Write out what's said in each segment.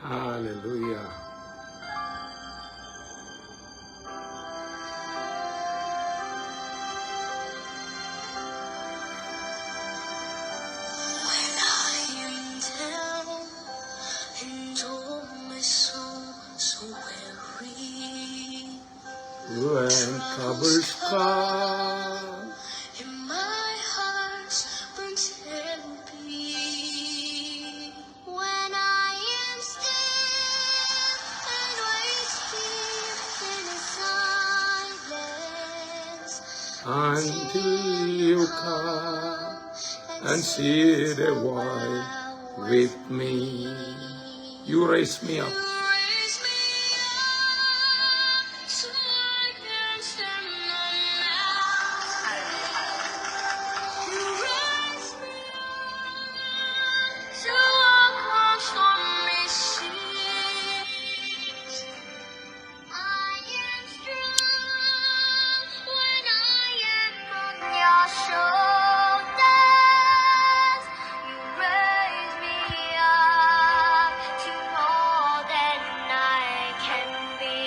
Hallelujah. When I am down and oh my soul so weary, When troubles come, and my heart burns heavy. When I am still and wait here in silence, until you come and sit a while with me. You raise me up. you raise me up so I can stand on mountains. You raise me up to walk on stormy seas. I am strong when I am on your shoulders. You raise me up to more than I can be.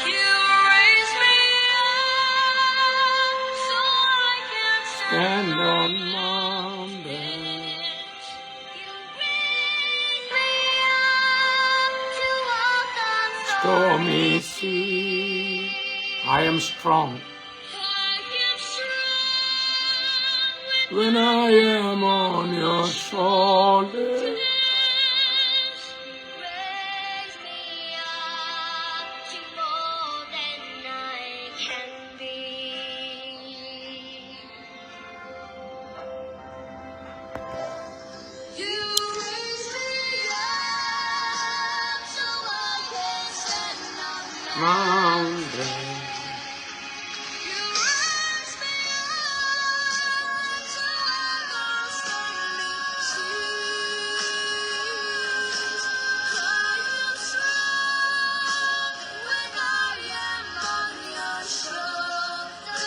You raise me up so I can Stand stand on on mountains. You raise me up to walk on Stormy stormy sea. seas. I am strong I am strong when I am on your shoulder. you raise me up to more than I can be. You raise me up so I can stand on Mountain. You raise me up to walk on stormy seas. I am strong when I am on your shoulders.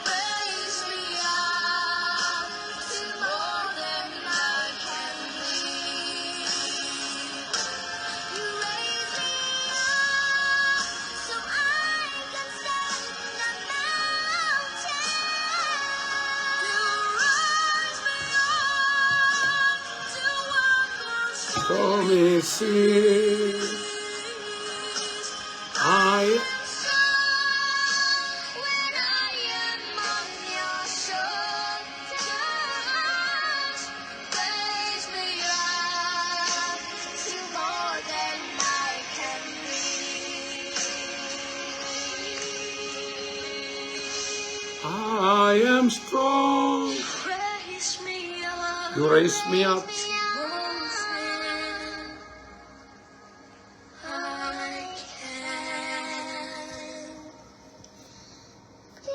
Raise me up to more than I can be. You raise me up so I can stand on mountains. You raise me up to walk on stormy Stormy sea. seas. I When I am on your shoulders, raise me up to more than I can be. I am strong. Raise me up You raise me up. more than I can be.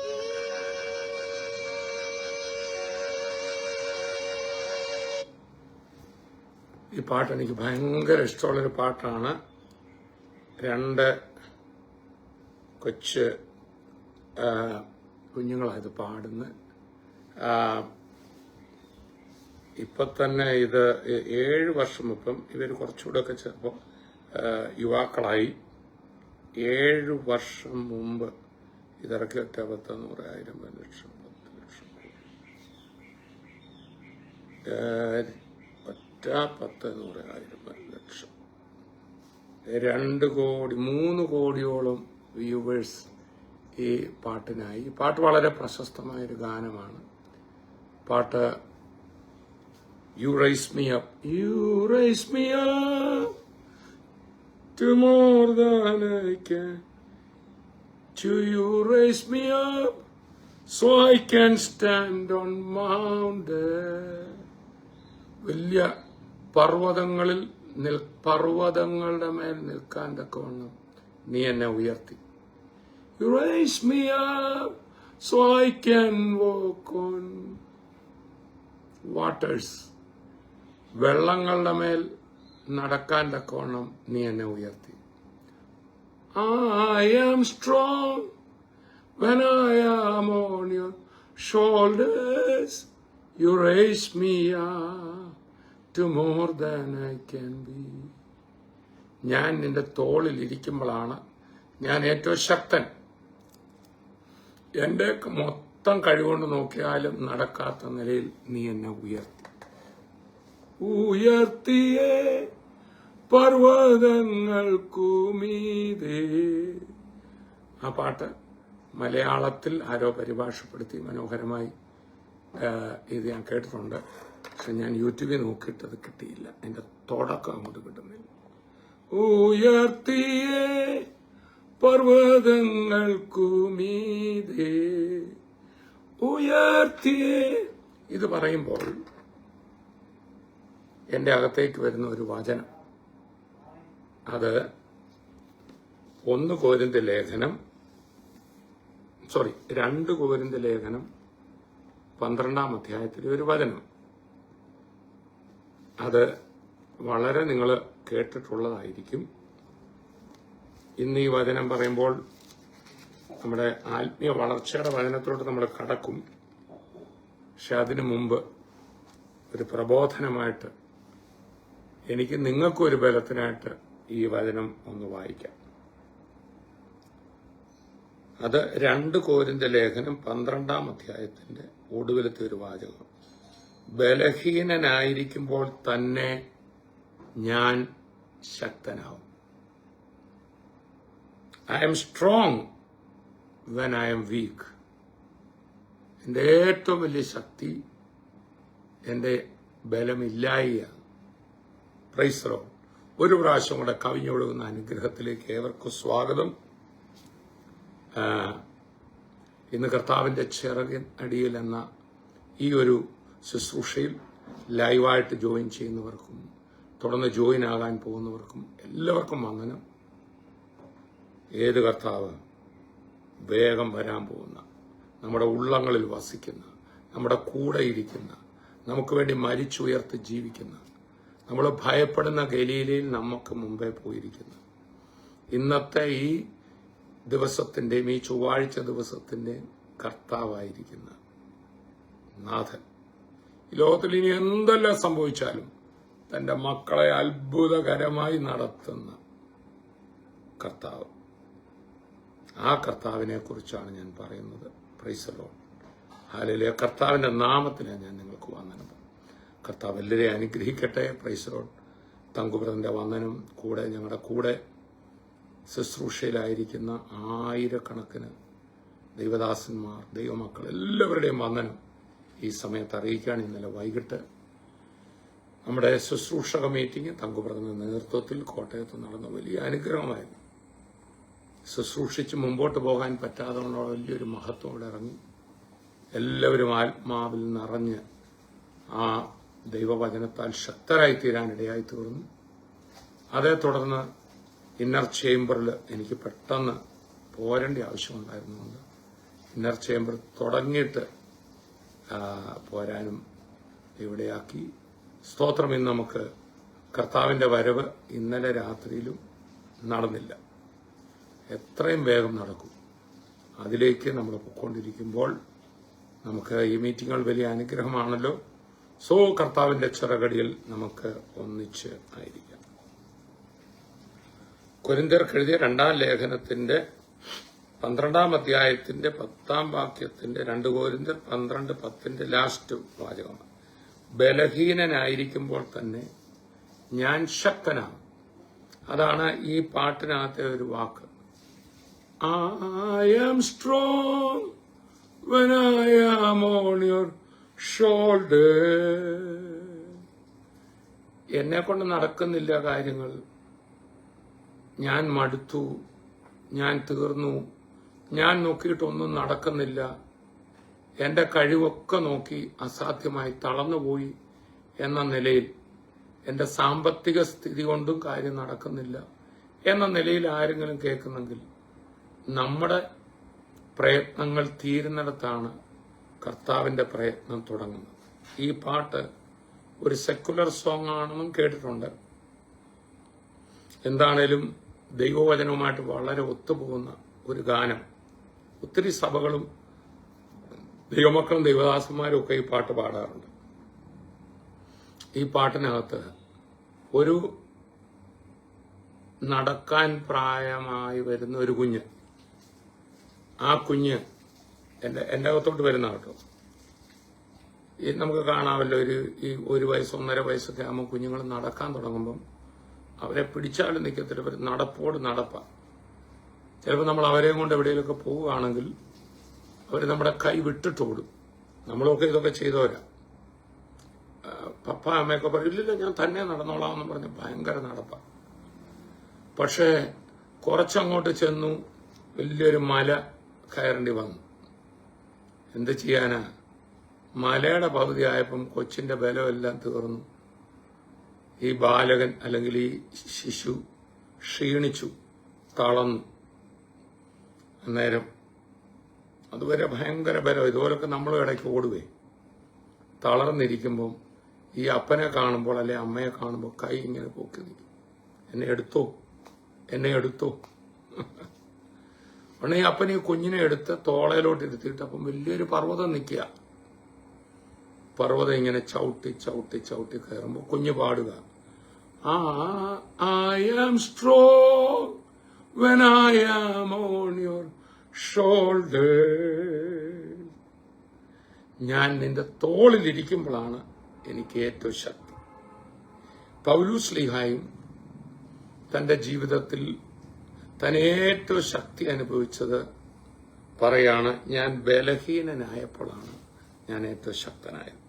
ഈ പാട്ട് എനിക്ക് ഭയങ്കര ഇഷ്ടമുള്ളൊരു പാട്ടാണ്. രണ്ട് കൊച്ചു കുഞ്ഞുങ്ങളായത് പാടുന്നത്. ഇപ്പം തന്നെ ഇത് 7 വർഷം ഇപ്പം ഇവർ കുറച്ചുകൂടെ ഒക്കെ ചിലപ്പോൾ യുവാക്കളായി. 7 വർഷം മുമ്പ് ഇതിറക്കി ഒറ്റ 10, 100, 1000, 1 ലക്ഷം, 10 ലക്ഷം, ഒറ്റ 10, 100, 1000, 1 ലക്ഷം, 2 കോടി 3 കോടിയോളം വ്യൂവേഴ്സ് ഈ പാട്ടിനായി. ഈ പാട്ട് വളരെ പ്രശസ്തമായൊരു ഗാനമാണ്. പാട്ട് You raise me up, you raise me up to more than I can. To you raise me up so I can stand on mountain. വലിയ പർവ്വതങ്ങളുടെ മേൽ നിൽക്കാൻ തക്കവണ്ണം നീ എന്നെ ഉയർത്തി. You raise me up so I can walk on waters. വെള്ളങ്ങളുടെ മേൽ നടക്കാൻ തക്കവണ്ണം നീ എന്നെ ഉയർത്തി. I am strong when I am on your shoulders. You raise me up to more than I can be. ഞാൻ നിന്റെ തോളിൽ ഇരിക്കുമ്പോഴാണ് ഞാൻ ഏറ്റവും ശക്തൻ. എന്റെ മൊത്തം കഴിവുകൊണ്ട് നോക്കിയാലും നടക്കാത്ത നിലയിൽ നീ എന്നെ ഉയർത്തിയേ പർവ്വതങ്ങൾക്കുമീതേ. ആ പാട്ട് മലയാളത്തിൽ ആരോ പരിഭാഷപ്പെടുത്തി മനോഹരമായി ഇത് ഞാൻ കേട്ടിട്ടുണ്ട്. പക്ഷെ ഞാൻ യൂട്യൂബിൽ നോക്കിയിട്ടത് കിട്ടിയില്ല. അതിന്റെ തുടക്കം അങ്ങോട്ട് കിട്ടുന്നില്ല. ഉയർത്തിയേ പർവ്വതങ്ങൾക്കുമീതേ ഉയർത്തിയേ. ഇത് പറയുമ്പോൾ എന്റെ അകത്തേക്ക് വരുന്ന ഒരു വചനം, അത് 2 കോരിന്ത്യ ലേഖനം 12 അധ്യായത്തിലെ ഒരു വചനം. അത് വളരെ നിങ്ങൾ കേട്ടിട്ടുള്ളതായിരിക്കും. ഇന്ന് ഈ വചനം പറയുമ്പോൾ നമ്മുടെ ആത്മീയ വളർച്ചയുടെ വചനത്തോട്ട് നമ്മൾ കടക്കും. പക്ഷെ അതിനു മുമ്പ് ഒരു പ്രബോധനമായിട്ട് എനിക്ക് നിങ്ങൾക്കും ഒരു ബലത്തിനായിട്ട് ഈ വചനം ഒന്ന് വായിക്കാം. അത് 2 കോരിന്ത്യ ലേഖനം 12 അധ്യായത്തിന്റെ ഒടുവിലത്തെ ഒരു വാചകം. ബലഹീനനായിരിക്കുമ്പോൾ തന്നെ ഞാൻ ശക്തനാവും. I am strong when I am weak. എന്റെ ഏറ്റവും വലിയ ശക്തി എന്റെ ബലമില്ലായ്മയാണ്. Praise the Lord. ഒരു പ്രാവശ്യം കൂടെ കവിഞ്ഞൊഴുകുന്ന അനുഗ്രഹത്തിലേക്ക് ഏവർക്കും സ്വാഗതം. ഇന്ന് കർത്താവിന്റെ ചിറകിൻ അടിയിൽ എന്ന ഈ ഒരു ശുശ്രൂഷയിൽ ലൈവായിട്ട് ജോയിൻ ചെയ്യുന്നവർക്കും തുടർന്ന് ജോയിൻ ആകാൻ പോകുന്നവർക്കും എല്ലാവർക്കും വന്ദനം. ഏത് കർത്താവ് വേഗം വരാൻ പോകുന്ന, നമ്മുടെ ഉള്ളങ്ങളിൽ വസിക്കുന്ന, നമ്മുടെ കൂടെ ഇരിക്കുന്ന, നമുക്ക് വേണ്ടി മരിച്ചുയർത്ത് ജീവിക്കുന്ന, നമ്മൾ ഭയപ്പെടുന്ന ഗലീലയിൽ നമുക്ക് മുമ്പേ പോയിരിക്കുന്ന, ഇന്നത്തെ ഈ ദിവസത്തിന്റെയും ഈ ചൊവ്വാഴ്ച ദിവസത്തിന്റെയും കർത്താവായിരിക്കുന്ന നാഥൻ, ഈ ലോകത്തിൽ ഇനി എന്തെല്ലാം സംഭവിച്ചാലും തന്റെ മക്കളെ അത്ഭുതകരമായി നടത്തുന്ന കർത്താവ്, ആ കർത്താവിനെ കുറിച്ചാണ് ഞാൻ പറയുന്നത്. Praise the Lord. ഹല്ലേലൂയ. കർത്താവിന്റെ നാമത്തിലാണ് ഞാൻ നിങ്ങൾക്ക് വന്ദനം. കർത്താവ് എല്ലാവരെയും അനുഗ്രഹിക്കട്ടെ. Praise the Lord. തങ്കുബ്രദറിന്റെ വന്ദനം, കൂടെ ഞങ്ങളുടെ കൂടെ ശുശ്രൂഷയിലായിരിക്കുന്ന ആയിരക്കണക്കിന് ദൈവദാസന്മാർ, ദൈവമക്കൾ എല്ലാവരുടെയും വന്ദനം ഈ സമയത്ത് അറിയിക്കുകയാണ്. ഇന്നലെ വൈകിട്ട് നമ്മുടെ ശുശ്രൂഷക മീറ്റിംഗ് തങ്കുബ്രദറിന്റെ നേതൃത്വത്തിൽ കോട്ടയത്ത് നടന്ന വലിയ അനുഗ്രഹമായിരുന്നു. ശുശ്രൂഷിച്ച് മുമ്പോട്ട് പോകാൻ പറ്റാതെ വലിയൊരു മഹത്വം ഇവിടെ ഇറങ്ങി. എല്ലാവരും ആത്മാവിൽ നിറഞ്ഞ് ആ ദൈവവചനത്താൽ ശക്തരായി തീരാൻ ഇടയായി തീർന്നു. അതേ തുടർന്ന് ഇന്നർ ചേംബറിൽ എനിക്ക് പെട്ടെന്ന് പോരേണ്ട ആവശ്യമുണ്ടായിരുന്നുകൊണ്ട് ഇന്നർ ചേംബർ തുടങ്ങിയിട്ട് പോരാനും ഇവിടെയാക്കി. സ്തോത്രം. ഇന്ന് നമുക്ക് കർത്താവിന്റെ വരവ് ഇന്നലെ രാത്രിയിലും നടന്നില്ല. എത്രയും വേഗം നടക്കും. അതിലേക്ക് നമ്മൾ പൊയ്ക്കൊണ്ടിരിക്കുമ്പോൾ നമുക്ക് ഈ മീറ്റിങ്ങുകൾ വലിയ അനുഗ്രഹമാണല്ലോ. സോ കർത്താവിന്റെ ചിറകടിയിൽ നമുക്ക് ഒന്നിച്ച് ആയിരിക്കാം. കൊരിന്ത്യർക്ക് എഴുതിയ 2 ലേഖനത്തിന്റെ 12 അധ്യായത്തിന്റെ 10 വാക്യത്തിന്റെ 2 കോരിന്ത്യർ 12:10 ലാസ്റ്റ് വാചകമാണ്. ബലഹീനനായിരിക്കുമ്പോൾ തന്നെ ഞാൻ ശക്തനാണ്. അതാണ് ഈ പാട്ടിനകത്തെ ഒരു വാക്ക്. I am strong when I am on your shoulder. എന്നെ കൊണ്ട് നടക്കുന്നില്ല കാര്യങ്ങൾ. ഞാൻ മടുത്തു, ഞാൻ തീർന്നു, ഞാൻ നോക്കിയിട്ടൊന്നും നടക്കുന്നില്ല എന്റെ കഴിവൊക്കെ നോക്കി അസാധ്യമായി തളർന്നുപോയി എന്ന നിലയിൽ, എന്റെ സാമ്പത്തിക സ്ഥിതി കൊണ്ടും കാര്യം നടക്കുന്നില്ല എന്ന നിലയിൽ ആരെങ്കിലും കേൾക്കുന്നെങ്കിൽ, നമ്മുടെ പ്രയത്നങ്ങൾ തീരുന്നിടത്താണ് കർത്താവിന്റെ പ്രയത്നം തുടങ്ങുന്നത്. ഈ പാട്ട് ഒരു സെക്കുലർ സോങ് ആണെന്നും കേട്ടിട്ടുണ്ട്. എന്താണേലും ദൈവവചനവുമായിട്ട് വളരെ ഒത്തുപോകുന്ന ഒരു ഗാനം. ഒത്തിരി സഭകളും ദൈവമക്കളും ദൈവദാസന്മാരും ഒക്കെ ഈ പാട്ട് പാടാറുണ്ട്. ഈ പാട്ടിനകത്ത് ഒരു നടക്കാൻ പ്രായമായി വരുന്ന ഒരു കുഞ്ഞ്, ആ കുഞ്ഞ് എന്റെ അകത്തോട്ട് വരുന്ന കേട്ടോ. ഈ നമുക്ക് കാണാമല്ലോ, ഒരു വയസ്സ് 1.5 വയസ്സൊക്കെ ആകുമ്പോൾ കുഞ്ഞുങ്ങൾ നടക്കാൻ തുടങ്ങുമ്പം അവരെ പിടിച്ചാലും നിൽക്കത്തില്ല, അവർ നടപ്പോട് നടപ്പാ. ചിലപ്പോൾ നമ്മൾ അവരെയും കൊണ്ട് എവിടെയെങ്കിലുമൊക്കെ പോവുകയാണെങ്കിൽ അവർ നമ്മുടെ കൈ വിട്ടിട്ടോടും. നമ്മളൊക്കെ ഇതൊക്കെ ചെയ്തവരാ. പപ്പ അമ്മയൊക്കെ പറയും, ഇല്ലില്ല ഞാൻ തന്നെ നടന്നോളാം എന്ന് പറഞ്ഞ് ഭയങ്കര നടപ്പാ. പക്ഷേ കുറച്ചങ്ങോട്ട് ചെന്നു, വലിയൊരു മല കയറേണ്ടി വന്നു. എന്ത് ചെയ്യാനാ? മലയുടെ പകുതി ആയപ്പം കൊച്ചിന്റെ ബലമെല്ലാം തീർന്നു. ഈ ബാലകൻ അല്ലെങ്കിൽ ഈ ശിശു ക്ഷീണിച്ചു, തളർന്നു. അന്നേരം അതുവരെ ഭയങ്കര ബലം. ഇതുപോലൊക്കെ നമ്മളും ഇടയ്ക്ക് ഓടുവേ. തളർന്നിരിക്കുമ്പം ഈ അപ്പനെ കാണുമ്പോൾ അല്ലെ അമ്മയെ കാണുമ്പോൾ കൈ ഇങ്ങനെ പൊക്കി നിൽക്കും. എന്നെ എടുത്തോ, എന്നെ എടുത്തോ. ഉടനെ ഈ അപ്പൻ ഈ കുഞ്ഞിനെ എടുത്ത് തോളയിലോട്ട് ഇരുത്തിയിട്ട് അപ്പം വലിയൊരു പർവ്വതം നിൽക്കുക. പർവ്വതം ഇങ്ങനെ ചവിട്ടി ചവിട്ടി ചവിട്ടി കയറുമ്പോൾ കുഞ്ഞ് പാടുക, I am strong when I am on your shoulder. ഞാൻ നിന്റെ തോളിലിരിക്കുമ്പോഴാണ് എനിക്ക് ഏറ്റവും ശക്തി. പൗലോസ് ശ്ലീഹായും തന്റെ ജീവിതത്തിൽ താൻ ഏറ്റവും ശക്തി അനുഭവിച്ചത് പറയാണ്, ഞാൻ ബലഹീനനായപ്പോഴാണ് ഞാൻ ഏറ്റവും ശക്തനായത്.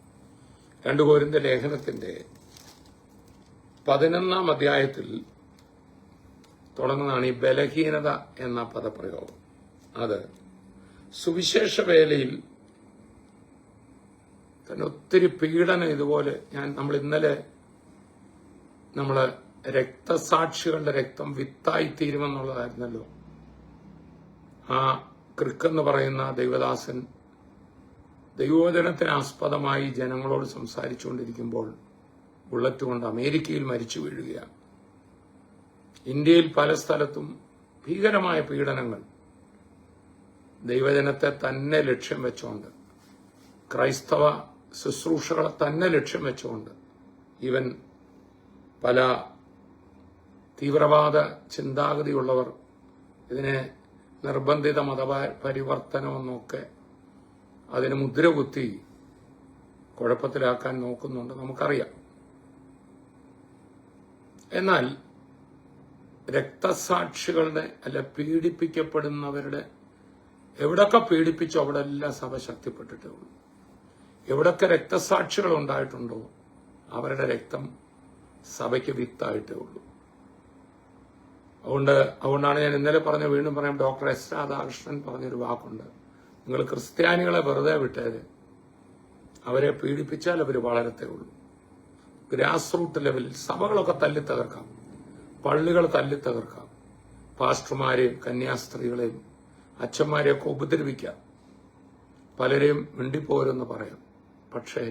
2 കൊരിന്ത്യർ ലേഖനത്തിന്റെ 11-ാം അധ്യായത്തിൽ തുടങ്ങുന്നതാണ് ഈ ബലഹീനത എന്ന പദപ്രയോഗം. അത് സുവിശേഷ വേലയിൽ തന്നെ ഒത്തിരി പീഡനം ഇതുപോലെ നമ്മൾ ഇന്നലെ രക്തസാക്ഷികളുടെ രക്തം വിത്തായി തീരുമെന്നുള്ളതായിരുന്നല്ലോ. ആ ക്രിക്കെന്ന് പറയുന്ന ദൈവദാസൻ ദൈവവചനത്തിന് ആസ്പദമായി ജനങ്ങളോട് സംസാരിച്ചുകൊണ്ടിരിക്കുമ്പോൾ ബുള്ളറ്റ് കൊണ്ട് അമേരിക്കയിൽ മരിച്ചു വീഴുകയാണ്. ഇന്ത്യയിൽ പല സ്ഥലത്തും ഭീകരമായ പീഡനങ്ങൾ ദൈവജനത്തെ തന്നെ ലക്ഷ്യം വെച്ചുകൊണ്ട്, ക്രൈസ്തവ ശുശ്രൂഷകളെ തന്നെ ലക്ഷ്യം വെച്ചുകൊണ്ട്, ഈവൻ പല തീവ്രവാദ ചിന്താഗതിയുള്ളവർ ഇതിനെ നിർബന്ധിത മതപരിവർത്തനമെന്നൊക്കെ അതിന് മുദ്ര കുത്തി കുഴപ്പത്തിലാക്കാൻ നോക്കുന്നുണ്ട്, നമുക്കറിയാം. എന്നാൽ രക്തസാക്ഷികളുടെ അല്ല പീഡിപ്പിക്കപ്പെടുന്നവരുടെ എവിടൊക്കെ പീഡിപ്പിച്ചോ അവിടെ എല്ലാം സഭ ശക്തിപ്പെട്ടിട്ടേ ഉള്ളൂ. എവിടൊക്കെ രക്തസാക്ഷികൾ ഉണ്ടായിട്ടുണ്ടോ അവരുടെ രക്തം സഭയ്ക്ക് വിത്തായിട്ടേ ഉള്ളൂ. അതുകൊണ്ടാണ് ഞാൻ ഇന്നലെ പറഞ്ഞ, വീണ്ടും പറയാം, ഡോക്ടർ എസ് രാധാകൃഷ്ണൻ പറഞ്ഞൊരു വാക്കുണ്ട്, നിങ്ങൾ ക്രിസ്ത്യാനികളെ വെറുതെ വിട്ടേര്, അവരെ പീഡിപ്പിച്ചാൽ അവർ വളരത്തേ ഉള്ളൂ. ഗ്രാസ് റൂട്ട് ലെവലിൽ സഭകളൊക്കെ തല്ലിത്തകർക്കാം, പള്ളികൾ തല്ലിത്തകർക്കാം, പാസ്റ്റർമാരെയും കന്യാസ്ത്രീകളെയും അച്ഛന്മാരെയൊക്കെ ഉപദ്രവിക്കാം, പലരെയും മിണ്ടിപ്പോരെന്ന് പറയാം. പക്ഷേ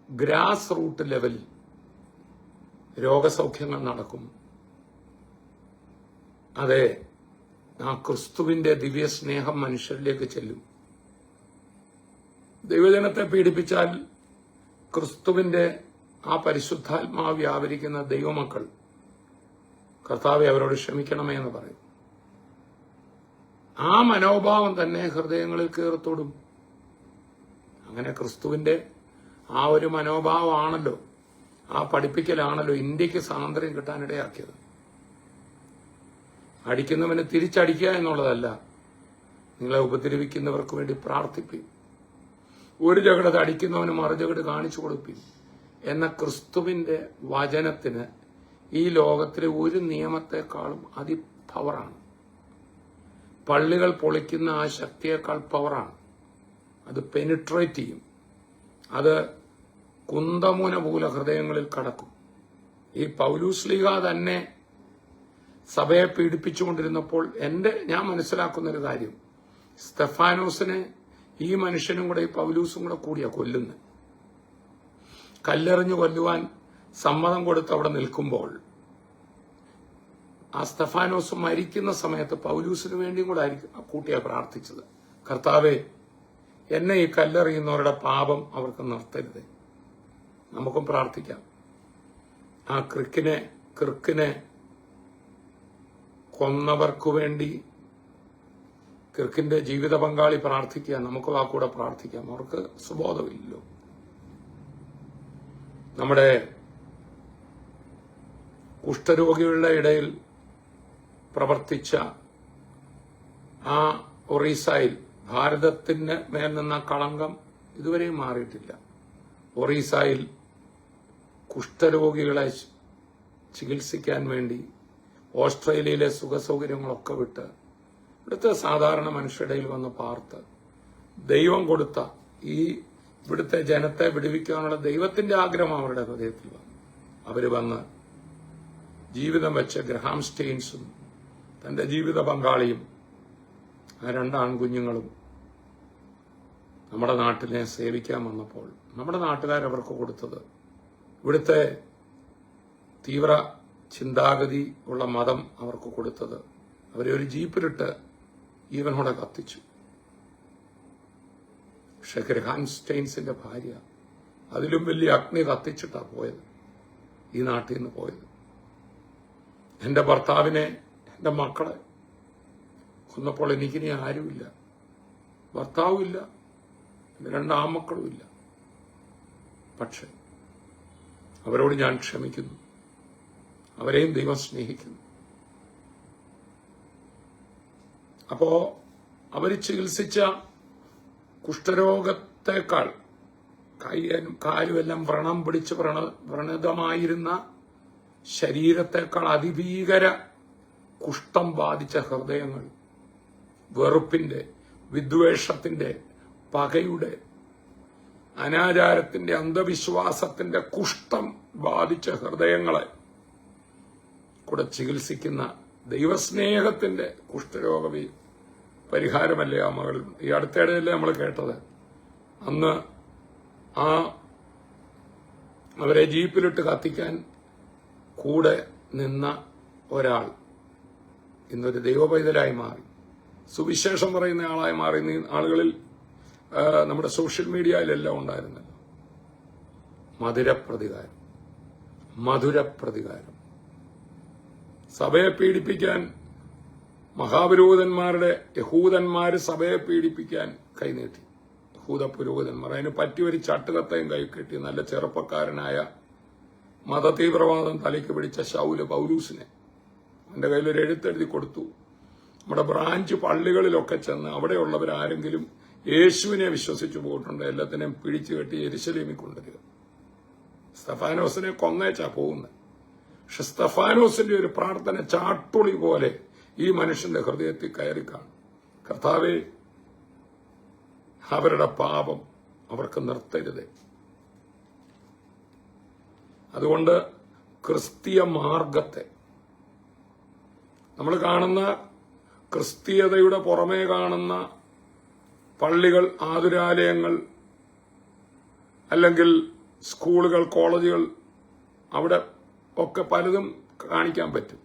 ഗ്രാസ് റൂട്ട് ലെവലിൽ രോഗസൗഖ്യങ്ങൾ നടക്കും. അതെ, ആ ക്രിസ്തുവിന്റെ ദിവ്യ സ്നേഹം മനുഷ്യരിലേക്ക് ചെല്ലും. ദൈവജനത്തെ പീഡിപ്പിച്ചാൽ ക്രിസ്തുവിന്റെ ആ പരിശുദ്ധാത്മാവ് വ്യാപരിക്കുന്ന ദൈവമക്കൾ കർത്താവെ അവരോട് ക്ഷമിക്കണമേ എന്ന് പറയും. ആ മനോഭാവം തന്നെ ഹൃദയങ്ങളിൽ കയറത്തോടും. അങ്ങനെ ക്രിസ്തുവിന്റെ ആ ഒരു മനോഭാവമാണല്ലോ, ആ പഠിപ്പിക്കലാണല്ലോ ഇന്ത്യക്ക് സ്വാതന്ത്ര്യം കിട്ടാനിടയാക്കിയത്. അടിക്കുന്നവന് തിരിച്ചടിക്കുക എന്നുള്ളതല്ല, നിങ്ങളെ ഉപദ്രവിക്കുന്നവർക്ക് വേണ്ടി പ്രാർത്ഥിപ്പിക്കും, ഒരു ജഗടത് അടിക്കുന്നവന് മറുജഗട് കാണിച്ചു കൊടുപ്പിക്കും എന്ന ക്രിസ്തുവിന്റെ വചനത്തിന് ഈ ലോകത്തിലെ ഒരു നിയമത്തെക്കാളും അതിപവറാണ്. പള്ളികൾ പൊളിക്കുന്ന ആ ശക്തിയേക്കാൾ പവറാണ്. അത് പെനിട്രേറ്റ് ചെയ്യും. അത് കുന്തമുന പോലെ ഹൃദയങ്ങളിൽ കടക്കും. ഈ പൗലൂസ് ലീഗ തന്നെ സഭയെ പീഡിപ്പിച്ചുകൊണ്ടിരുന്നപ്പോൾ ഞാൻ മനസ്സിലാക്കുന്ന ഒരു കാര്യം, സ്തെഫാനോസിനെ ഈ മനുഷ്യനും കൂടെ ഈ പൗലൂസും കൂടെ കൂടിയാ കൊല്ലുന്നത്. കല്ലെറിഞ്ഞു കൊല്ലുവാൻ സമ്മതം കൊടുത്ത് അവിടെ നിൽക്കുമ്പോൾ ആ സ്തെഫാനോസ് മരിക്കുന്ന സമയത്ത് പൗലൂസിന് വേണ്ടിയും കൂടെ ആയിരിക്കും കൂട്ടിയാ പ്രാർത്ഥിച്ചത്. കർത്താവേ, എന്നെ ഈ കല്ലെറിയുന്നവരുടെ പാപം അവർക്ക് നിർത്തരുത്. നമുക്കും പ്രാർത്ഥിക്കാം. ആ ക്രിക്കിനെ കൊന്നവർക്കു വേണ്ടി ക്രിക്കിന്റെ ജീവിത പങ്കാളി പ്രാർത്ഥിക്കുക. നമുക്കും ആ കൂടെ പ്രാർത്ഥിക്കാം. അവർക്ക് സുബോധമില്ലല്ലോ. നമ്മുടെ കുഷ്ഠരോഗികളുടെ ഇടയിൽ പ്രവർത്തിച്ച ആ ഒറീസയിൽ ഭാരതത്തിന് മേൽ നിന്ന കളങ്കം ഇതുവരെയും മാറിയിട്ടില്ല. ഒറീസയിൽ കുഷ്ഠരോഗികളെ ചികിത്സിക്കാൻ വേണ്ടി ഓസ്ട്രേലിയയിലെ സുഖസൗകര്യങ്ങളൊക്കെ വിട്ട് ഇവിടുത്തെ സാധാരണ മനുഷ്യരുടെയിൽ വന്ന് പാർത്ത് ദൈവം കൊടുത്ത ഈ ഇവിടുത്തെ ജനത്തെ വിടുവിക്കാനുള്ള ദൈവത്തിന്റെ ആഗ്രഹം അവരുടെ ഹൃദയത്തിൽ വന്നു. അവര് വന്ന് ജീവിതം വെച്ച് ഗ്രഹാം സ്റ്റെയിൻസും തന്റെ ജീവിത പങ്കാളിയും ആ 2 ആൺകുഞ്ഞുങ്ങളും നമ്മുടെ നാട്ടിനെ സേവിക്കാൻ വന്നപ്പോൾ നമ്മുടെ നാട്ടുകാരവർക്ക് കൊടുത്തത്, ഇവിടുത്തെ തീവ്ര ചിന്താഗതി ഉള്ള മതം അവർക്ക് കൊടുത്തത്, അവരെ ഒരു ജീപ്പിലിട്ട് ജീവനോടെ കത്തിച്ചു. പക്ഷെ ഗ്രഹാം സ്റ്റെയിൻസിന്റെ ഭാര്യ അതിലും വലിയ അഗ്നി കത്തിച്ചിട്ടാ പോയത്, ഈ നാട്ടിൽ നിന്ന് പോയത്. എന്റെ ഭർത്താവിനെ, എന്റെ മക്കളെ കൊന്നപ്പോൾ എനിക്കിനി ആരുമില്ല, ഭർത്താവുമില്ല, 2 ആൺമക്കളുമില്ല. പക്ഷെ അവരോട് ഞാൻ ക്ഷമിക്കുന്നു. അവരെയും ദൈവം സ്നേഹിക്കുന്നു. അപ്പോ അവര് ചികിത്സിച്ച കുഷ്ഠരോഗത്തെക്കാൾ കാലുമെല്ലാം വ്രണം പിടിച്ച് വ്രണതമായിരുന്ന ശരീരത്തെക്കാൾ അതിഭീകര കുഷ്ഠം ബാധിച്ച ഹൃദയങ്ങൾ, വെറുപ്പിന്റെ, വിദ്വേഷത്തിന്റെ, പകയുടെ, അനാചാരത്തിന്റെ, അന്ധവിശ്വാസത്തിന്റെ കുഷ്ഠം ബാധിച്ച ഹൃദയങ്ങളെ കൂടെ ചികിത്സിക്കുന്ന ദൈവസ്നേഹത്തിന്റെ കുഷ്ഠരോഗ പരിഹാരമല്ലേ ആ മകൾ. ഈ അടുത്തിടെയല്ലേ നമ്മൾ കേട്ടത്, അന്ന് അവരെ ജീപ്പിലിട്ട് കത്തിക്കാൻ കൂടെ നിന്ന ഒരാൾ ഇന്നൊരു ദൈവപൈതലായി മാറി, സുവിശേഷം പറയുന്ന ആളായി മാറി. ആളുകളിൽ നമ്മുടെ സോഷ്യൽ മീഡിയയിലെല്ലാം ഉണ്ടായിരുന്നല്ലോ. മധുരപ്രതികാരം. സഭയെ പീഡിപ്പിക്കാൻ യഹൂദന്മാര് സഭയെ പീഡിപ്പിക്കാൻ കൈനീട്ടി. യഹൂദ പുരോഹിതന്മാർ അതിന് പറ്റിയൊരു ചട്ടുകത്തയും കൈക്കെട്ടി നല്ല ചെറുപ്പക്കാരനായ മതതീവ്രവാദം തലയ്ക്ക് പിടിച്ച ശൗല് പൗലൂസിനെ എന്റെ കയ്യിലൊരു എഴുത്തെഴുതി കൊടുത്തു. നമ്മുടെ ബ്രാഞ്ച് പള്ളികളിലൊക്കെ ചെന്ന് അവിടെയുള്ളവരാരെങ്കിലും യേശുവിനെ വിശ്വസിച്ചു പോയിട്ടുണ്ട്, എല്ലാത്തിനെയും പിടിച്ചു കെട്ടി യെരുശലേമിൽ കൊണ്ടുവരിക. സ്തെഫാനോസിനെ കൊന്നേച്ചാ പോകുന്നത്. പക്ഷെ സ്തെഫാനോസിന്റെ ഒരു പ്രാർത്ഥന ചാട്ടുളി പോലെ ഈ മനുഷ്യന്റെ ഹൃദയത്തിൽ കയറി കാണും. കർത്താവേ, അവരുടെ പാപം അവർക്ക് നിർത്തരുതേ. അതുകൊണ്ട് ക്രിസ്തീയ മാർഗത്തെ നമ്മൾ കാണുന്ന ക്രിസ്തീയതയുടെ പുറമേ കാണുന്ന പള്ളികൾ, ആതുരാലയങ്ങൾ, അല്ലെങ്കിൽ സ്കൂളുകൾ, കോളേജുകൾ, അവിടെ ഒക്കെ പലതും കാണിക്കാൻ പറ്റും.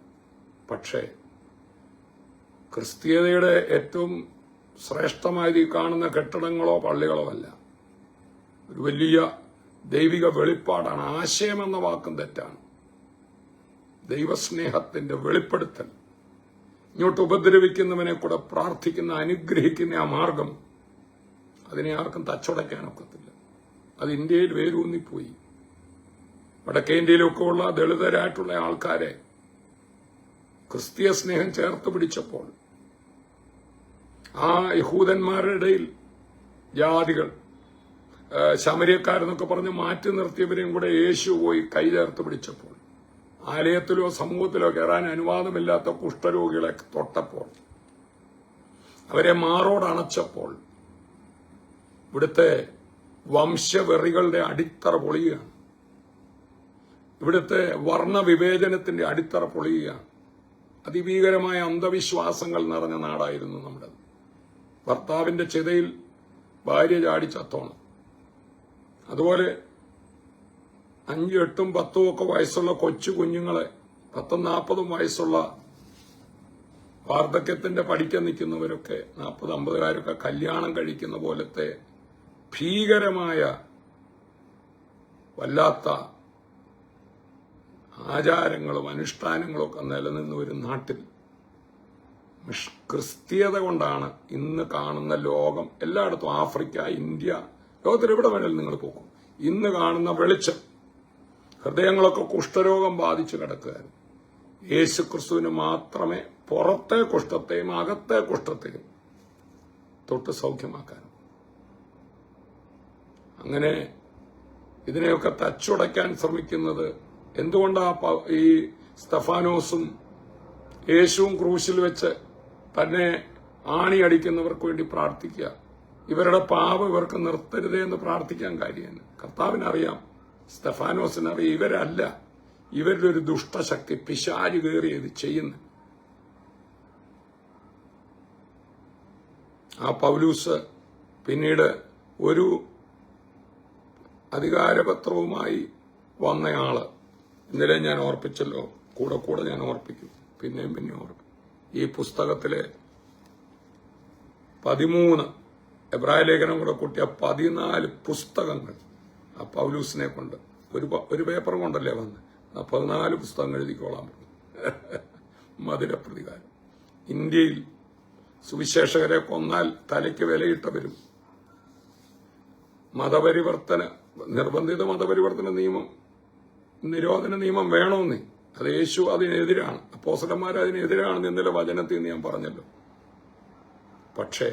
പക്ഷേ ക്രിസ്തീയതയുടെ ഏറ്റവും ശ്രേഷ്ഠമായി കാണുന്ന കെട്ടിടങ്ങളോ പള്ളികളോ അല്ല. ഒരു വലിയ ദൈവിക വെളിപ്പാടാണ്. ആശയം എന്ന വാക്കും തെറ്റാണ്. ദൈവസ്നേഹത്തിന്റെ വെളിപ്പെടുത്തൽ, ഇങ്ങോട്ട് ഉപദ്രവിക്കുന്നവനെ കൂടെ പ്രാർത്ഥിക്കുന്ന, അനുഗ്രഹിക്കുന്ന ആ മാർഗം, അതിനെ ആർക്കും തച്ചുടയ്ക്കാനൊക്കത്തില്ല. അത് ഇന്ത്യയിൽ വേരൂന്നിപ്പോയി. വടക്കേ ഇന്ത്യയിലൊക്കെ ഉള്ള ദളിതരായിട്ടുള്ള ആൾക്കാരെ ക്രിസ്തീയ സ്നേഹം ചേർത്ത് പിടിച്ചപ്പോൾ ആ യഹൂദന്മാരുടെ ഇടയിൽ ജാതികൾ, ശമര്യക്കാരെന്നൊക്കെ പറഞ്ഞ് മാറ്റി നിർത്തിയവരെയും കൂടെ യേശു പോയി കൈ ചേർത്ത് പിടിച്ചപ്പോൾ, ആലയത്തിലോ സമൂഹത്തിലോ കയറാൻ അനുവാദമില്ലാത്ത കുഷ്ഠരോഗികളെ തൊട്ടപ്പോൾ, അവരെ മാറോടണച്ചപ്പോൾ, ഇവിടുത്തെ വംശവെറികളുടെ അടിത്തറ പൊളിയുകയാണ്. ഇവിടുത്തെ വർണ്ണവിവേചനത്തിന്റെ അടിത്തറ പൊളിയുകയാണ്. അതിഭീകരമായ അന്ധവിശ്വാസങ്ങൾ നിറഞ്ഞ നാടായിരുന്നു നമ്മുടെ. ഭർത്താവിന്റെ ചിതയിൽ ഭാര്യ ചാടി ചത്തോണം. അതുപോലെ 5, 8, 10 ഒക്കെ വയസ്സുള്ള കൊച്ചു കുഞ്ഞുങ്ങളെ 10, 40 വയസ്സുള്ള വാർദ്ധക്യത്തിന്റെ പഠിക്കാൻ നിൽക്കുന്നവരൊക്കെ 40, 50കാരൊക്കെ കല്യാണം കഴിക്കുന്ന പോലത്തെ ഭീകരമായ വല്ലാത്ത ആചാരങ്ങളും അനുഷ്ഠാനങ്ങളും ഒക്കെ നിലനിന്ന ഒരു നാട്ടിൽ ക്രിസ്തീയത കൊണ്ടാണ് ഇന്ന് കാണുന്ന ലോകം എല്ലായിടത്തും, ആഫ്രിക്ക, ഇന്ത്യ, ലോകത്തിൽ എവിടെ വേണമെങ്കിലും നിങ്ങൾ പോകും, ഇന്ന് കാണുന്ന വെളിച്ചം. ഹൃദയങ്ങളൊക്കെ കുഷ്ഠരോഗം ബാധിച്ചു കിടക്കുകയായിരുന്നു. യേശുക്രിസ്തുവിന് മാത്രമേ പുറത്തെ കുഷ്ഠത്തെയും അകത്തെ കുഷ്ഠത്തെയും തൊട്ട് സൗഖ്യമാക്കാൻ. അങ്ങനെ ഇതിനെയൊക്കെ തച്ചുടയ്ക്കാൻ ശ്രമിക്കുന്നത് എന്തുകൊണ്ടാ? ഈ സ്തഫാനോസും യേശുവും ക്രൂശിൽ വെച്ച് തന്നെ ആണിയടിക്കുന്നവർക്ക് വേണ്ടി പ്രാർത്ഥിക്കുക. ഇവരുടെ പാപം ഇവർക്ക് നിർത്തരുതേ എന്ന് പ്രാർത്ഥിക്കാൻ കാര്യമാണ്. കർത്താവിനറിയാം, സ്തഫാനോസിനറിയാം, ഇവരല്ല, ഇവരുടെ ഒരു ദുഷ്ടശക്തി, പിശാച് കയറി ഇത് ചെയ്യുന്നു. ആ പൗലൂസ് പിന്നീട് ഒരു അധികാരപത്രവുമായി വന്നയാള്, ഇന്നലെ ഞാൻ ഓർപ്പിച്ചല്ലോ, കൂടെ ഞാൻ ഓർപ്പിക്കും, പിന്നെയും ഓർപ്പിക്കും. ഈ പുസ്തകത്തിലെ 13 എബ്രായ ലേഖനം കൂടെ കൂട്ടിയ 14 പുസ്തകങ്ങൾ ആ പൗലൂസിനെ കൊണ്ട് ഒരു പേപ്പർ കൊണ്ടല്ലേ വന്ന് 14 പുസ്തകങ്ങൾ എഴുതിക്കോളാൻ പറഞ്ഞു. മധുരപ്രതികാരം. ഇന്ത്യയിൽ സുവിശേഷകരെ കൊന്നാൽ തലയ്ക്ക് വിലയിട്ടവരും നിർബന്ധിത മതപരിവർത്തന നിയമം, നിരോധന നിയമം വേണമെന്ന്, അത് യേശു അതിനെതിരാണ്, അപ്പോസ്തലന്മാർ അതിനെതിരാണെന്ന് ഇന്നലെ വചനത്തിൽ ഞാൻ പറഞ്ഞല്ലോ. പക്ഷേ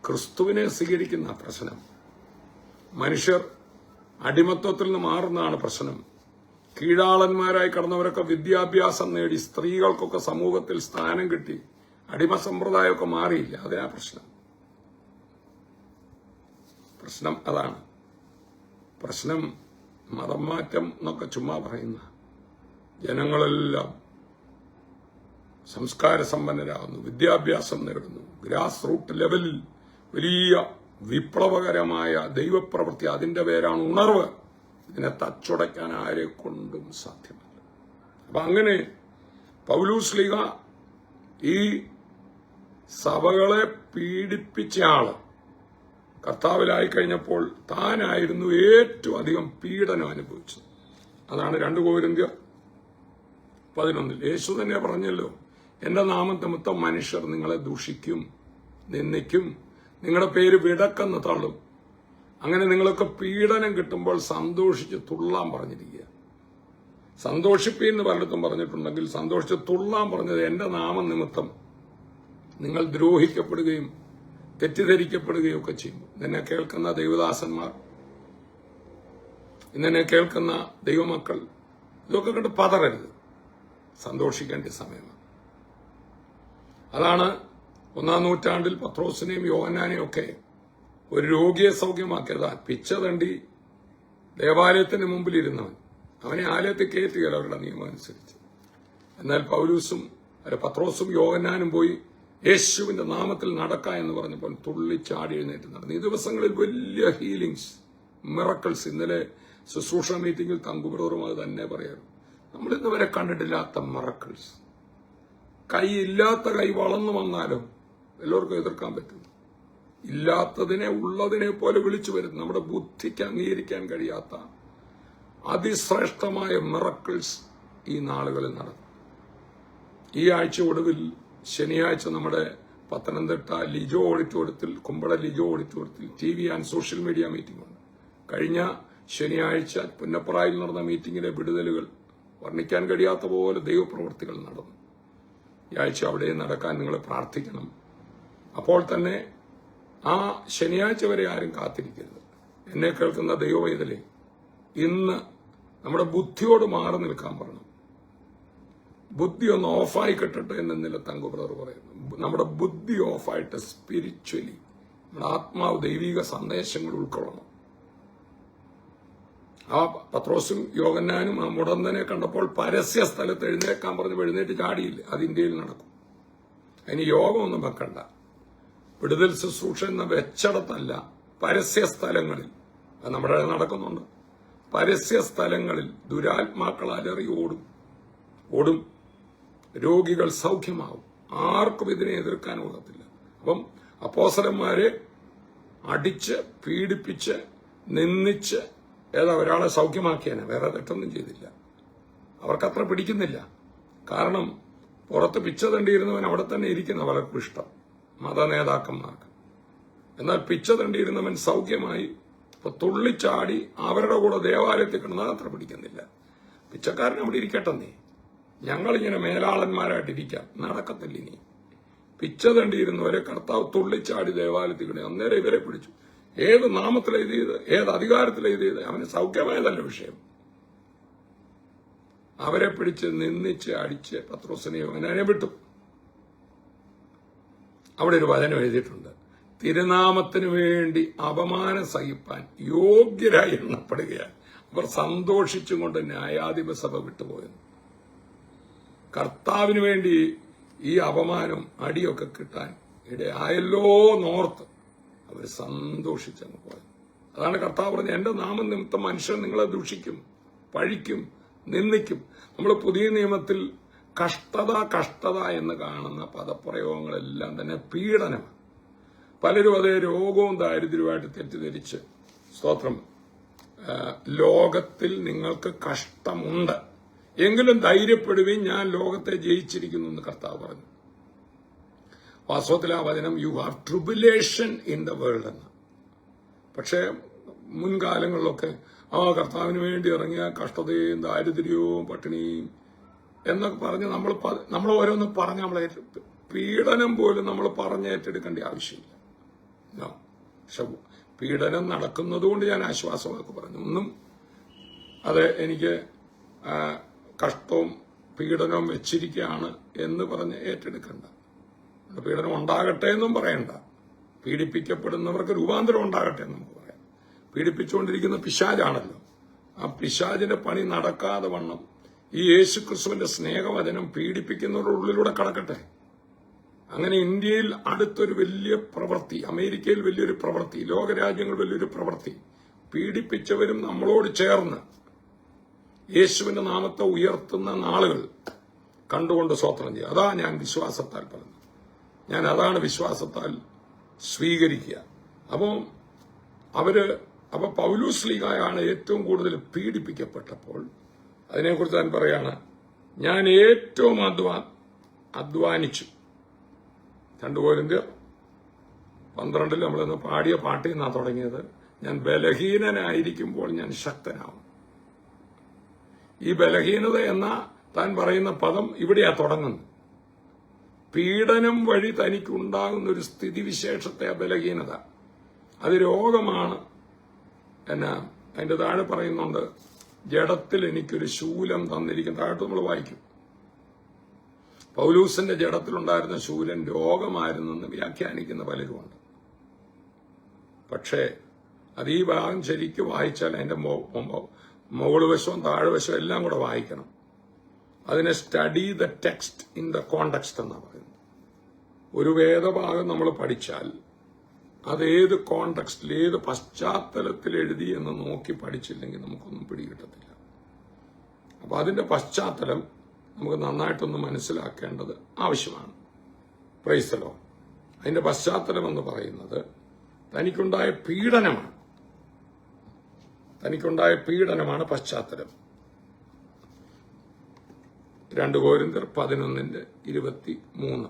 ക്രിസ്തുവിനെ സ്വീകരിക്കുന്ന പ്രശ്നം, മനുഷ്യർ അടിമത്വത്തിൽ നിന്ന് മാറുന്നതാണ് പ്രശ്നം. കീഴാളന്മാരായി കടന്നവരൊക്കെ വിദ്യാഭ്യാസം നേടി, സ്ത്രീകൾക്കൊക്കെ സമൂഹത്തിൽ സ്ഥാനം കിട്ടി, അടിമ സമ്പ്രദായമൊക്കെ മാറിയില്ല. അതാ പ്രശ്നം അതാണ്. പ്രശ്നം മതം മാറ്റം എന്നൊക്കെ ചുമ്മാ പറയുന്ന ജനങ്ങളെല്ലാം സംസ്കാര സമ്പന്നരാകുന്നു, വിദ്യാഭ്യാസം നേടുന്നു, ഗ്രാസ് റൂട്ട് ലെവലിൽ വലിയ വിപ്ലവകരമായ ദൈവപ്രവൃത്തി, അതിന്റെ പേരാണ് ഉണർവ്. ഇതിനെ തച്ചുടയ്ക്കാൻ ആരെ കൊണ്ടും സാധ്യമല്ല. അപ്പൊ അങ്ങനെ പൗലൂസ് ലീഗ ഈ സഭകളെ പീഡിപ്പിച്ച ആള് കർത്താവിലായി കഴിഞ്ഞപ്പോൾ താനായിരുന്നു ഏറ്റവും അധികം പീഡനം അനുഭവിച്ചത്. അതാണ് 2 കൊരിന്ത്യർ 11 യേശു തന്നെ പറഞ്ഞല്ലോ, എന്റെ നാമം നിമിത്തം മനുഷ്യർ നിങ്ങളെ ദൂഷിക്കും, നിന്ദിക്കും, നിങ്ങളുടെ പേര് വിടക്കെന്ന് തള്ളും. അങ്ങനെ നിങ്ങൾക്ക് പീഡനം കിട്ടുമ്പോൾ സന്തോഷിച്ച് തുള്ളാൻ പറഞ്ഞിരിക്കുക. സന്തോഷിപ്പീന്ന് പലയിടത്തും പറഞ്ഞിട്ടുണ്ടെങ്കിൽ സന്തോഷിച്ച് തുള്ളാൻ പറഞ്ഞത് എന്റെ നാമം നിമിത്തം നിങ്ങൾ ദ്രോഹിക്കപ്പെടുകയും തെറ്റിദ്ധരിക്കപ്പെടുകയും ഒക്കെ ചെയ്യും. ഇന്നെ കേൾക്കുന്ന ദൈവദാസന്മാർ, ഇന്നെ കേൾക്കുന്ന ദൈവമക്കൾ, ഇതൊക്കെ കണ്ട് പതറരുത്, സന്തോഷിക്കേണ്ട സമയമാണ്. അതാണ് 1-ാം നൂറ്റാണ്ടിൽ പത്രോസിനെയും യോഹന്നാനെയും ഒക്കെ ഒരു രോഗിയെ സൗഖ്യമാക്കിയതാ. പിച്ച തണ്ടി ദേവാലയത്തിന് മുമ്പിൽ ഇരുന്നവൻ, അവനെ ആലയത്തിൽ കയറ്റുകയല്ല അവരുടെ നിയമം അനുസരിച്ച്. എന്നാൽ പത്രോസും യോഹന്നാനും പോയി യേശുവിന്റെ നാമത്തിൽ നടക്ക എന്ന് പറഞ്ഞപ്പോൾ തുള്ളിച്ചാടി എഴുന്നേറ്റ് നടന്നു. ഈ ദിവസങ്ങളിൽ വലിയ ഹീലിംഗ്സ്, മിറക്കിൾസ്. ഇന്നലെ ശുശ്രൂഷ മീറ്റിംഗിൽ തങ്കുബ്രദറും അത് തന്നെ പറയാറ്. നമ്മൾ ഇന്നുവരെ കണ്ടിട്ടില്ലാത്ത മിറക്കിൾസ്. ഇല്ലാത്ത കൈ വളർന്നു വന്നാലോ എല്ലാവർക്കും എതിർക്കാൻ പറ്റും. ഇല്ലാത്തതിനെ ഉള്ളതിനെ പോലെ വിളിച്ചു വരുന്നു. നമ്മുടെ ബുദ്ധിക്ക് അംഗീകരിക്കാൻ കഴിയാത്ത അതിശ്രേഷ്ഠമായ മിറക്കിൾസ് ഈ നാളുകളിൽ നടക്കും. ഈ ആഴ്ച ഒടുവിൽ ശനിയാഴ്ച നമ്മുടെ പത്തനംതിട്ട ലിജോ ഓഡിറ്റോറിയത്തിൽ, കുമ്പള ലിജോ ഓഡിറ്റോറിയത്തിൽ TV and social media meeting ഉണ്ട്. കഴിഞ്ഞ ശനിയാഴ്ച പുന്നപ്രായിൽ നടന്ന മീറ്റിംഗിലെ വിടുതലുകൾ വർണ്ണിക്കാൻ കഴിയാത്ത പോലെ ദൈവപ്രവൃത്തികൾ നടന്നു. ഈ ആഴ്ച അവിടെ നടക്കാൻ നിങ്ങൾ പ്രാർത്ഥിക്കണം. അപ്പോൾ തന്നെ ആ ശനിയാഴ്ച വരെ ആരും കാത്തിരിക്കരുത്. എന്നെ കേൾക്കുന്ന ദൈവവൈതലേ, ഇന്ന് നമ്മുടെ ബുദ്ധിയോട് മാറി നിൽക്കാൻ പറഞ്ഞു. ബുദ്ധി ഒന്ന് ഓഫായി കിട്ടട്ടെ എന്ന് ഇന്നലെ തങ്കു ബ്രദർ പറയുന്നു. നമ്മുടെ ബുദ്ധി ഓഫായിട്ട് സ്പിരിച്വലി നമ്മുടെ ആത്മാവ് ദൈവിക സന്ദേശങ്ങൾ ഉൾക്കൊള്ളണം. ആ പത്രോസും യോഹന്നാനും ആ മുടന്തനെ കണ്ടപ്പോൾ പരസ്യ സ്ഥലത്ത് എഴുന്നേക്കാൻ പറഞ്ഞു എഴുന്നേറ്റ് ചാടിയില്ല. അത് ഇന്ത്യയിൽ നടക്കും. അതിന് യോഗമൊന്നും വെക്കണ്ട. വിടുതൽ ശുശ്രൂഷ എന്ന വെച്ചടത്തല്ല, പരസ്യ സ്ഥലങ്ങളിൽ അത് നമ്മുടെ നടക്കുന്നുണ്ട്. പരസ്യ സ്ഥലങ്ങളിൽ ദുരാത്മാക്കൾ അലറി ഓടും. രോഗികൾ സൗഖ്യമാവും. ആർക്കും ഇതിനെ എതിർക്കാൻ ഒക്കത്തില്ല. അപ്പം അപ്പോസ്തലന്മാരെ അടിച്ച് പീഡിപ്പിച്ച് നിന്ദിച്ച് ഒരാളെ സൗഖ്യമാക്കിയാനെ, വേറെ തെറ്റൊന്നും ചെയ്തില്ല. അവർക്കത്ര പിടിക്കുന്നില്ല. കാരണം പുറത്ത് പിച്ച തണ്ടിയിരുന്നവൻ അവിടെ തന്നെ ഇരിക്കുന്ന പലർക്കും ഇഷ്ടം, മത നേതാക്കന്മാർക്ക്. എന്നാൽ പിച്ച തണ്ടിയിരുന്നവൻ സൗഖ്യമായി ഇപ്പൊ തുള്ളിച്ചാടി അവരുടെ കൂടെ ദേവാലയത്തിൽ കിടന്നാൽ അത്ര പിടിക്കുന്നില്ല. പിച്ചക്കാരൻ അവിടെ ഇരിക്കട്ടെ, നീ ഞങ്ങളിങ്ങനെ മേലാളന്മാരായിട്ടിരിക്കാം, നടക്കത്തില്ല. ഇനി പിച്ച തണ്ടിയിരുന്നവരെ കർത്താവ് തുള്ളിച്ചാടി ദേവാലയത്തിൽ കിടന്നു. അന്നേരം ഇവരെ പിടിച്ചു. ഏത് നാമത്തിൽ എഴുതിയത്, ഏത് അധികാരത്തിൽ എഴുതിയത്, അവന് സൗഖ്യമായതല്ല വിഷയം. അവരെ പിടിച്ച് നിന്ദിച്ച് അടിച്ച് പത്രോസിനെയോ അങ്ങനെ വിട്ടു. അവിടെ ഒരു വചനം എഴുതിയിട്ടുണ്ട്, തിരുനാമത്തിനു വേണ്ടി അപമാനം സഹിപ്പാൻ യോഗ്യരായി എണ്ണപ്പെടുകയാണ് അവർ സന്തോഷിച്ചും കൊണ്ട് ന്യായാധിപ സഭ വിട്ടുപോയെന്ന്. കർത്താവിന് വേണ്ടി ഈ അപമാനം അടിയൊക്കെ കിട്ടാൻ ഇടയായല്ലോ നോർത്ത് അവർ സന്തോഷിച്ചങ്ങ് പോയത്. അതാണ് കർത്താവ് പറഞ്ഞത്, എന്റെ നാമം നിമിത്തം മനുഷ്യൻ നിങ്ങളെ ദൂഷിക്കും, പഴിക്കും, നിന്ദിക്കും. നമ്മൾ പുതിയ നിയമത്തിൽ കഷ്ടത എന്ന് കാണുന്ന പദപ്രയോഗങ്ങളെല്ലാം തന്നെ പീഡനമാണ്. പലരും അതേ രോഗവും ദാരിദ്ര്യവുമായിട്ട് തെറ്റിദ്ധരിച്ച്, സ്തോത്രം, ലോകത്തിൽ നിങ്ങൾക്ക് കഷ്ടമുണ്ട് എങ്കിലും ധൈര്യപ്പെടുകയും ഞാൻ ലോകത്തെ ജയിച്ചിരിക്കുന്നു എന്ന് കർത്താവ് പറഞ്ഞു. വാസ്തവത്തിൽ ആ വചനം you have tribulation in the world എന്ന്. പക്ഷേ മുൻകാലങ്ങളിലൊക്കെ കർത്താവിന് വേണ്ടി ഇറങ്ങിയ കഷ്ടതയും ദാരിദ്ര്യവും പട്ടിണിയും എന്നൊക്കെ പറഞ്ഞ് നമ്മൾ ഓരോന്നും പറഞ്ഞ് നമ്മളെ പീഡനം പോലും നമ്മൾ പറഞ്ഞേറ്റെടുക്കേണ്ട ആവശ്യമില്ല. പക്ഷെ പീഡനം നടക്കുന്നതുകൊണ്ട് ഞാൻ ആശ്വാസമൊക്കെ പറഞ്ഞു. ഒന്നും അത് എനിക്ക് കഷ്ടവും പീഡനവും വെച്ചിരിക്കുകയാണ് എന്ന് പറഞ്ഞ് ഏറ്റെടുക്കണ്ട. പീഡനം ഉണ്ടാകട്ടെ എന്നും പറയണ്ട. പീഡിപ്പിക്കപ്പെടുന്നവർക്ക് രൂപാന്തരം ഉണ്ടാകട്ടെ എന്ന് നമുക്ക് പറയാം. പീഡിപ്പിച്ചുകൊണ്ടിരിക്കുന്ന പിശാചാണല്ലോ. ആ പിശാചിന്റെ പണി നടക്കാതെ വണ്ണം ഈ യേശുക്രിസ്തുവിന്റെ സ്നേഹവചനം പീഡിപ്പിക്കുന്നവരുടെ ഉള്ളിലൂടെ കടക്കട്ടെ. അങ്ങനെ ഇന്ത്യയിൽ അടുത്തൊരു വലിയ പ്രവൃത്തി, അമേരിക്കയിൽ വലിയൊരു പ്രവൃത്തി, ലോകരാജ്യങ്ങൾ വലിയൊരു പ്രവൃത്തി, പീഡിപ്പിച്ചവരും നമ്മളോട് ചേർന്ന് യേശുവിന്റെ നാമത്തെ ഉയർത്തുന്ന നാളുകൾ കണ്ടുകൊണ്ട് സ്തോത്രം ചെയ്യുക. അതാ ഞാൻ വിശ്വാസത്താൽ പറഞ്ഞു. ഞാൻ അതാണ് വിശ്വാസത്താൽ സ്വീകരിക്കുക. അപ്പൊ പൗലോസ് ശ്ലീഹായാണ് ഏറ്റവും കൂടുതൽ പീഡിപ്പിക്കപ്പെട്ടപ്പോൾ അതിനെക്കുറിച്ച് ഞാൻ പറയാണ്, ഞാൻ ഏറ്റവും അധ്വാനിച്ചു. 2 കൊരിന്ത്യർ 12 നമ്മളിന്ന് പാടിയ പാട്ടിൽ നിന്നാണ് തുടങ്ങിയത്. ഞാൻ ബലഹീനനായിരിക്കുമ്പോൾ ഞാൻ ശക്തനാവും. ഈ ബലഹീനത എന്ന താൻ പറയുന്ന പദം ഇവിടെയാ തുടങ്ങുന്നത്. പീഡനം വഴി തനിക്കുണ്ടാകുന്ന ഒരു സ്ഥിതിവിശേഷത്തെ ബലഹീനത, അത് രോഗമാണ്. അതിന്റെ താഴെ പറയുന്നുണ്ട്, ജഡത്തിൽ എനിക്കൊരു ശൂലം തന്നിരിക്കും. താഴോട്ട് നമ്മൾ വായിക്കും. പൗലൂസിന്റെ ജഡത്തിലുണ്ടായിരുന്ന ശൂലൻ രോഗമായിരുന്നെന്ന് വ്യാഖ്യാനിക്കുന്ന പലരുമുണ്ട്. പക്ഷേ അത് ഈ ഭാഗം ശരിക്കും വായിച്ചാൽ അതിന്റെ മുകൾ വശവും താഴെ വശവും എല്ലാം കൂടെ വായിക്കണം. അതിനെ study the text in the context എന്നാണ് പറയുന്നത്. ഒരു വേദഭാഗം നമ്മൾ പഠിച്ചാൽ അതേത് കോണ്ടെക്സ്റ്റിൽ, ഏത് പശ്ചാത്തലത്തിൽ എഴുതി എന്ന് നോക്കി പഠിച്ചില്ലെങ്കിൽ നമുക്കൊന്നും പിടികിട്ടത്തില്ല. അപ്പൊ അതിന്റെ പശ്ചാത്തലം നമുക്ക് നന്നായിട്ടൊന്ന് മനസ്സിലാക്കേണ്ടത് ആവശ്യമാണ്. Praise the Lord. അതിന്റെ പശ്ചാത്തലം എന്ന് പറയുന്നത് തനിക്കുണ്ടായ പീഡനമാണ് പശ്ചാത്തലം. 2 കൊരിന്ത്യർ 11:23.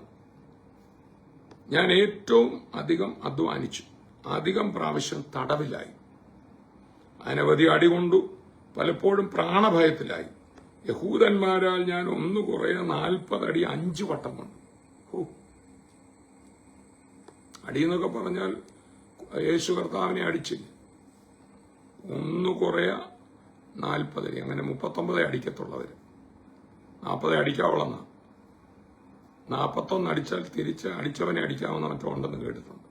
ഞാൻ ഏറ്റവും അധികം അധ്വാനിച്ചു, അധികം പ്രാവശ്യം തടവിലായി, അനവധി അടികൊണ്ടു, പലപ്പോഴും പ്രാണഭയത്തിലായി. യഹൂദന്മാരാൽ ഞാൻ ഒന്ന് കുറേ 40 അടി 5 വട്ടം കൊണ്ടു. അടിയെന്നൊക്കെ പറഞ്ഞാൽ യേശു കർത്താവിനെ അടിച്ചില്ല. ഒന്ന് കുറേ 40 അടി, അങ്ങനെ 39 അടിക്കത്തുള്ളവര്. 40 അടിക്കാവുള്ളെന്നാ. 41 അടിച്ചാൽ തിരിച്ച് അടിച്ചവനെ അടിക്കാവുന്ന മറ്റോ ഉണ്ടെന്ന് കേട്ടിട്ടുണ്ട്.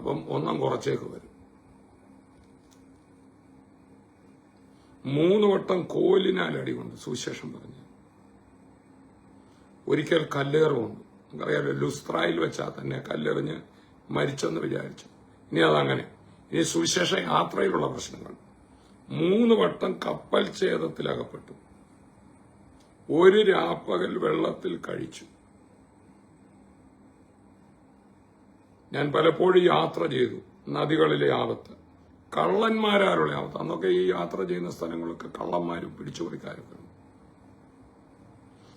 അപ്പം ഒന്നും കുറച്ചേക്ക് വരും. 3 വട്ടം കോലിനാൽ അടികൊണ്ട് സുവിശേഷം പറഞ്ഞു. ഒരിക്കൽ കല്ലേറുമുണ്ട്. നമുക്കറിയാലോ, ലുസ്ത്രായിൽ വെച്ചാൽ തന്നെ കല്ലെറിഞ്ഞ് മരിച്ചെന്ന് വിചാരിച്ചു. ഇനി അതങ്ങനെ. ഇനി സുവിശേഷ യാത്രയിലുള്ള പ്രശ്നങ്ങൾ. 3 വട്ടം കപ്പൽ ഛേദത്തിലകപ്പെട്ടു. 1 രാപ്പകൽ വെള്ളത്തിൽ കഴിച്ചു. ഞാൻ പലപ്പോഴും യാത്ര ചെയ്തു. നദികളിലെ ആപത്ത്, കള്ളന്മാരാരുടെ ആപത്ത്. അന്നൊക്കെ ഈ യാത്ര ചെയ്യുന്ന സ്ഥലങ്ങളൊക്കെ കള്ളന്മാരും പിടിച്ചുപറിക്കാരൊക്കെ ഉണ്ട്.